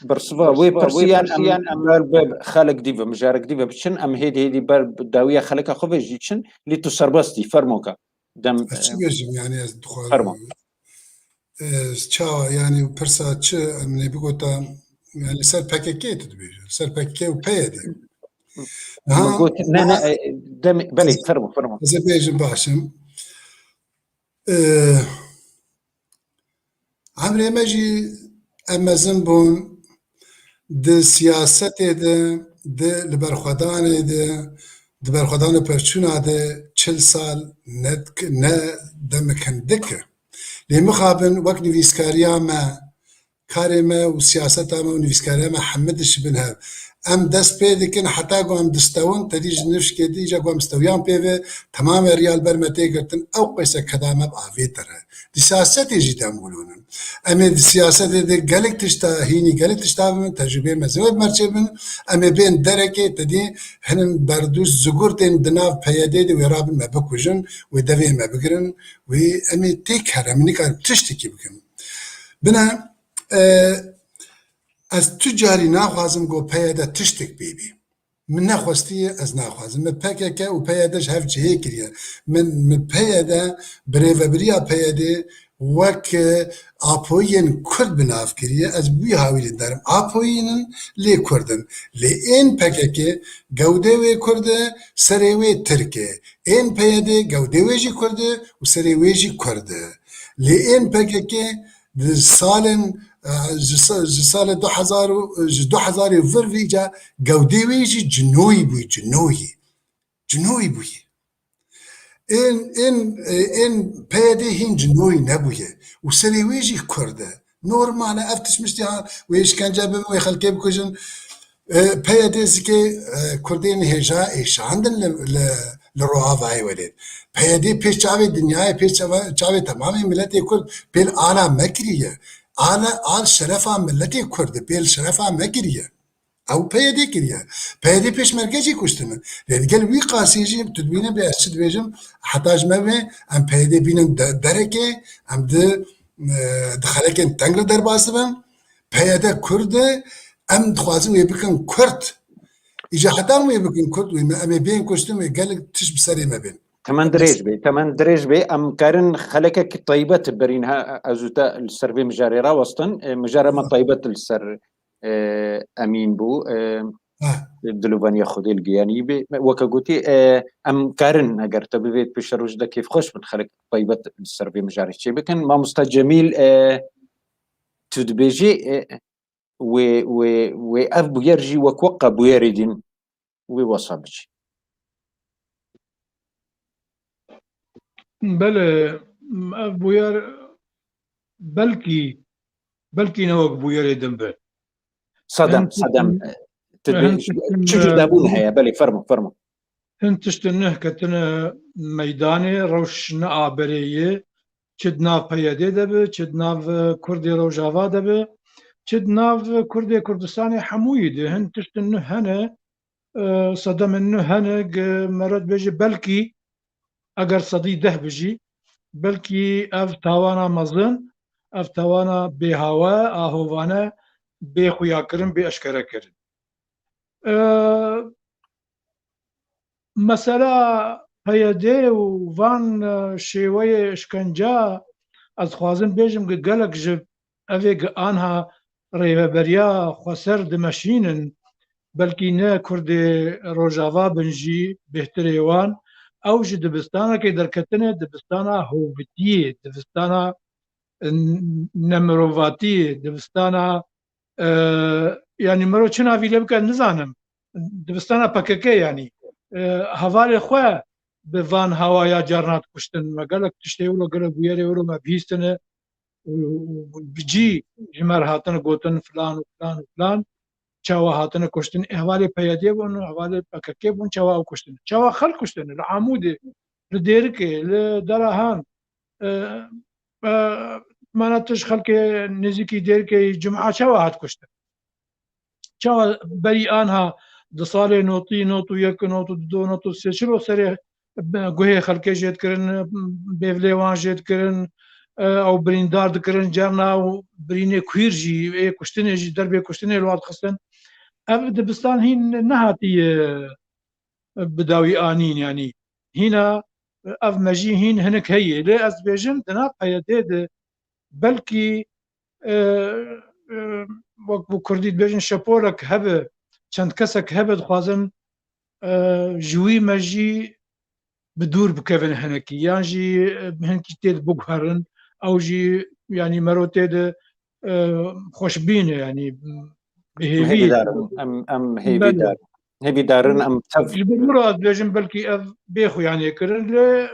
برسوا وي برسيان ام خالق ديفا مجارك ديفا بشن ام هيدي داويه خلق اخو بيجيشن لي تسربستي فرموكا دم يعني دخول تشا يعني برسا تش من بيقوتا يعني سر باكيكي تدبير سر باكيكي وبيدي ها قلت انا دم بلي فرمو زي بيجي باشم عمري ماجي اما زنبون د سیاست د لبرخدان د برخدان پرچونا د 40 سال نه دمکن دکه لمخابن وقت نویسکاریا ما کاری ما و سیاست ما و نویسکاریا ما حمدش بنها ام دست پیدا کن حتی قام دستون تدیج نفش کدی جا قام استویان پیوه تمام ریال برمته گرتن او قیسه کدامه بعوی تره دی سیاستی جدا مولونن اما دی سیاست دی گلک تشتا هینی گلک تشتا بمن تجربه مزود مرچه بمن اما بین درکه تدی هنن بردوس زگور تین دناف پیاده دی ویرابن ما بکوژن و دوی ما بگرن و اما تیک هر امنی کار تشتکی بکن بنا از تجاری نخوازم گو پیاده تشتک بیبی من نخواستی از نخوازم من پکه و پیادش هف جهه کریه من پیاده بریوبریا پیاده وک آپوین کرد بناف کریه از بی هاویل دارم آپوینن لی کردن لی این پکه گوده وی کرده سری وی ترکه این پیاده گوده وی جی کرده و سری وی جی کرده لی این پکه سالن سال 2000 ور ویجا گودی ویجی جنوی بوی این پیاده هین جنوی نبویه و سری ویجی کرده نورمال افتش مشتیان ویش کن جابه وی خلقه بکجن پیاده زکی کردین هجا ایشاندن لروعاوهای ولید پیاده پیش چاوی دنیای پیش چاوی تمامی ملتی کرد پیل آلا مکریه آل شرفا ملتی کرد پیل شرفا مکریه او پیاده کریه پیاده پیش مرکزی کشتنه یعنی گل وی قاسیجی تدبینه به اسد بیجم حتاج مبه ام پیاده بینن درکه ام دخلکن تنگل در باسبن پیاده کرده ام دخوازم وی بکن کرد ایجا حتام وی بکن کرد وی ام بین کشتم وی گل تش بسری مبین تمن دريج بي ام كارن خلكك طيبه برينها ازوتا السربي مجاري راوستن مجاري ما طيبه السر امين بو دلوبان ياخذ الجياني وكغوتي ام كارن اگر تبيت بشروج ده كيف خوش من خلك طيبه السربي مجاري شي بكن ما مستجميل تدبيجي و اف بيرجي وكوقع بيردين ووصابج بله بویار بلکی نوک بویار دنبه صدم چجور دابون هيا بلي فرمو هنتشتنه كتنه ميداني روش نعبريه چد ناف پیاده دبه چد ناف کردی روجاوا دبه چد ناف کردی کردستانی حموی ده هنتشتنه هنه صدم انه هنه مرد بيجي بلكي اگر صدی ده بجی بلکی اف تاوانا مزن اف تاوانا به هوا آهوانا به خویا کرن به اشکره کرن مثلا پیاده و وان شیوه اشکنجا از خوازن بیجم که گلک جب اوه آنها ریوبریا خواسر دمشینن بلکی نه کرد روجاوا بنجی بهتر وان او جي دبستانا كي دركتنا دبستانا هوبتيه دبستانا نمروفاتيه دبستانا يعني مرو چنا في لبك نزانم دبستانا بككي يعني هوالي خو بفان هوايا جارنات كشتن ما قالك تشتي ولا قالك بيري ولا ما بيستنه بيجي جمر هاتن قوتن فلان وفلان وفلان چاوا هاتن کشتن احوال پیاده بون احوال پککه بون چاوا کشتن چاوا خلق کشتن العمود لديركه لدرهان مناتش خلق نزيكي ديركه جمعه چاوا هات کشتن چاوا بري آنها دصاله نوتو یک نوتو دو نوتو سه چلو سره گوه خلق جيت کرن بيفليوان جيت کرن او بريندار دكرن جرنا و بريني كويرجي كشتني جي دربي كشتني الواد خصن دبستان هين نهاتي بداوي آنين يعني هنا اف مجي هين هنك هي لي از بيجن دنا قيادة بلكي وقت بو كرديت بيجن شابورك هبه چند كسك هبه دخوازن جوي مجي بدور بكفن هنكي يعني جي هنكي تيد بقهرن او جي يعني مرو تيد خوشبينه يعني هيفي دارن ام هيفي دارن ام تف المراد بيجن بلكي بيخو يعني كرن ل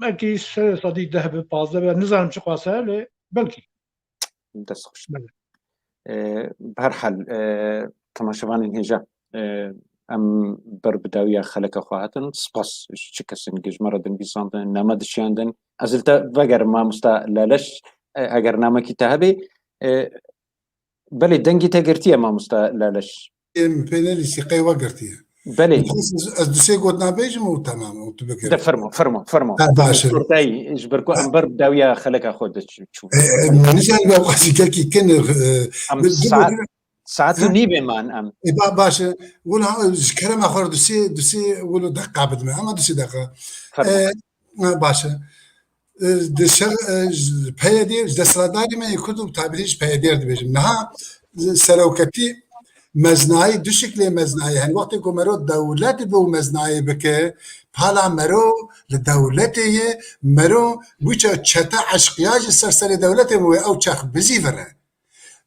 بلكي صديق ذهب بازه نظام شقاسه بلكي دسخش بهرحال تماشوان هجا ام بربداوية خلق خواهتن سپاس شکستن گجمردن بیساندن نامد شیاندن ازلتا وگر ما مستا لالش اگر نامه کی تهبی بله دنگی تگرتیه ما مستا لالش بينالي سيقي وقرتيه بله از دوسي قوت نابيجم وتمام وتبكر ده فرمو تاي اجبركو ام بربداوية خلق خود تشوف نسال بقى قاسي كي كن ام ساعات ساعتو نیبه من ام باشه ولا كلام اخر دوسي ولا دقه بدنا اما دوسي دقه باشه پیدیر دستارداری من کدوم تعبیرش پیدیر دبیجم نه سروکتی مزنایی دو شکل مزنایی هن وقتی که مرو دولت به مزنایی بکه حالا مرو لدولتی مرو ویچه چتا عشقیاج سرسر دولت مو او چخ بزی وره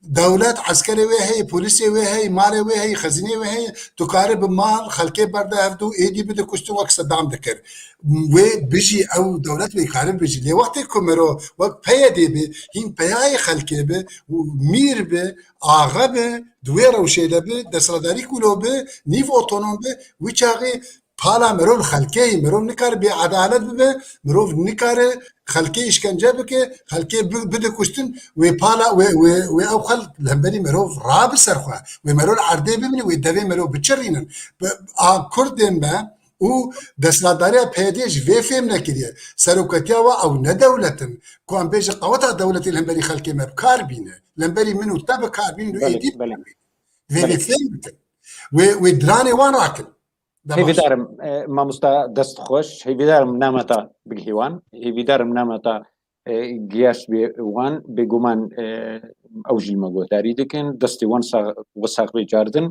دولت عسكري وهي بوليسي وهي مالي وهي خزيني وهي تقارب مال خلقي برده هفتو ايدي بده كشتو وقت صدام ذكر وبيجي او دولت بيقارب بيجي لي وقت كمرو وقت بيدي بي هين بياي خلقي بي ومير بي آغا بي دويرة وشيدة بي دسرداري كولو بي نيف اوتونوم بي ويچاقي حالا مرو خلقي مرو نكار بي عدالت بي مرو نكار خلقي اشكنجه بك خلقي بده كشتن وبالا و او خلق لهمبري مرو راب سرخوا ومرو العرضي بمني ويدوي مرو بچرينن كردن با و دستارداری پیدیش و فهم نکریه سروکتیا و او ندولتن کو ام بیش قوتا دولتی لهمبري خلقي مبکار بینه لهمبري منو تب کار بینه ایدی و فهم و دراني وان راكن هیویدارم مامۆستا دەست خۆش هیویدارم نامەتە بگهیوان هیویدارم نامەتە گیاش بێوان بێگومان ئەو ژیلمە گۆداری دەکەن دەستی وان وەساق بێجاردن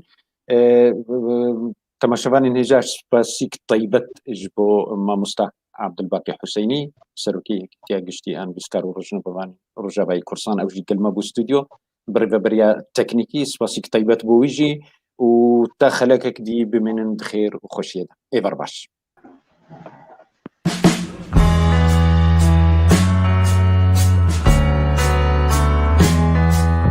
تەماشەوانی هێژاش سپاسیک تایبەت ji بۆ مامۆستا عەبدولباقی حوسەینی سەرۆکی یەکێتیە گشتی ئان بیسکار و ڕۆژنەبەوانی ڕۆژاوای کورسان ئەو ژی گەلمە بۆ ستودیۆ بڕێڤەبەریا تەکنیکی سپاسیک تایبەت بۆ ویژی و تا خەلەکێک دی بمێنن خێر و خۆشیێدا ئێوەر باش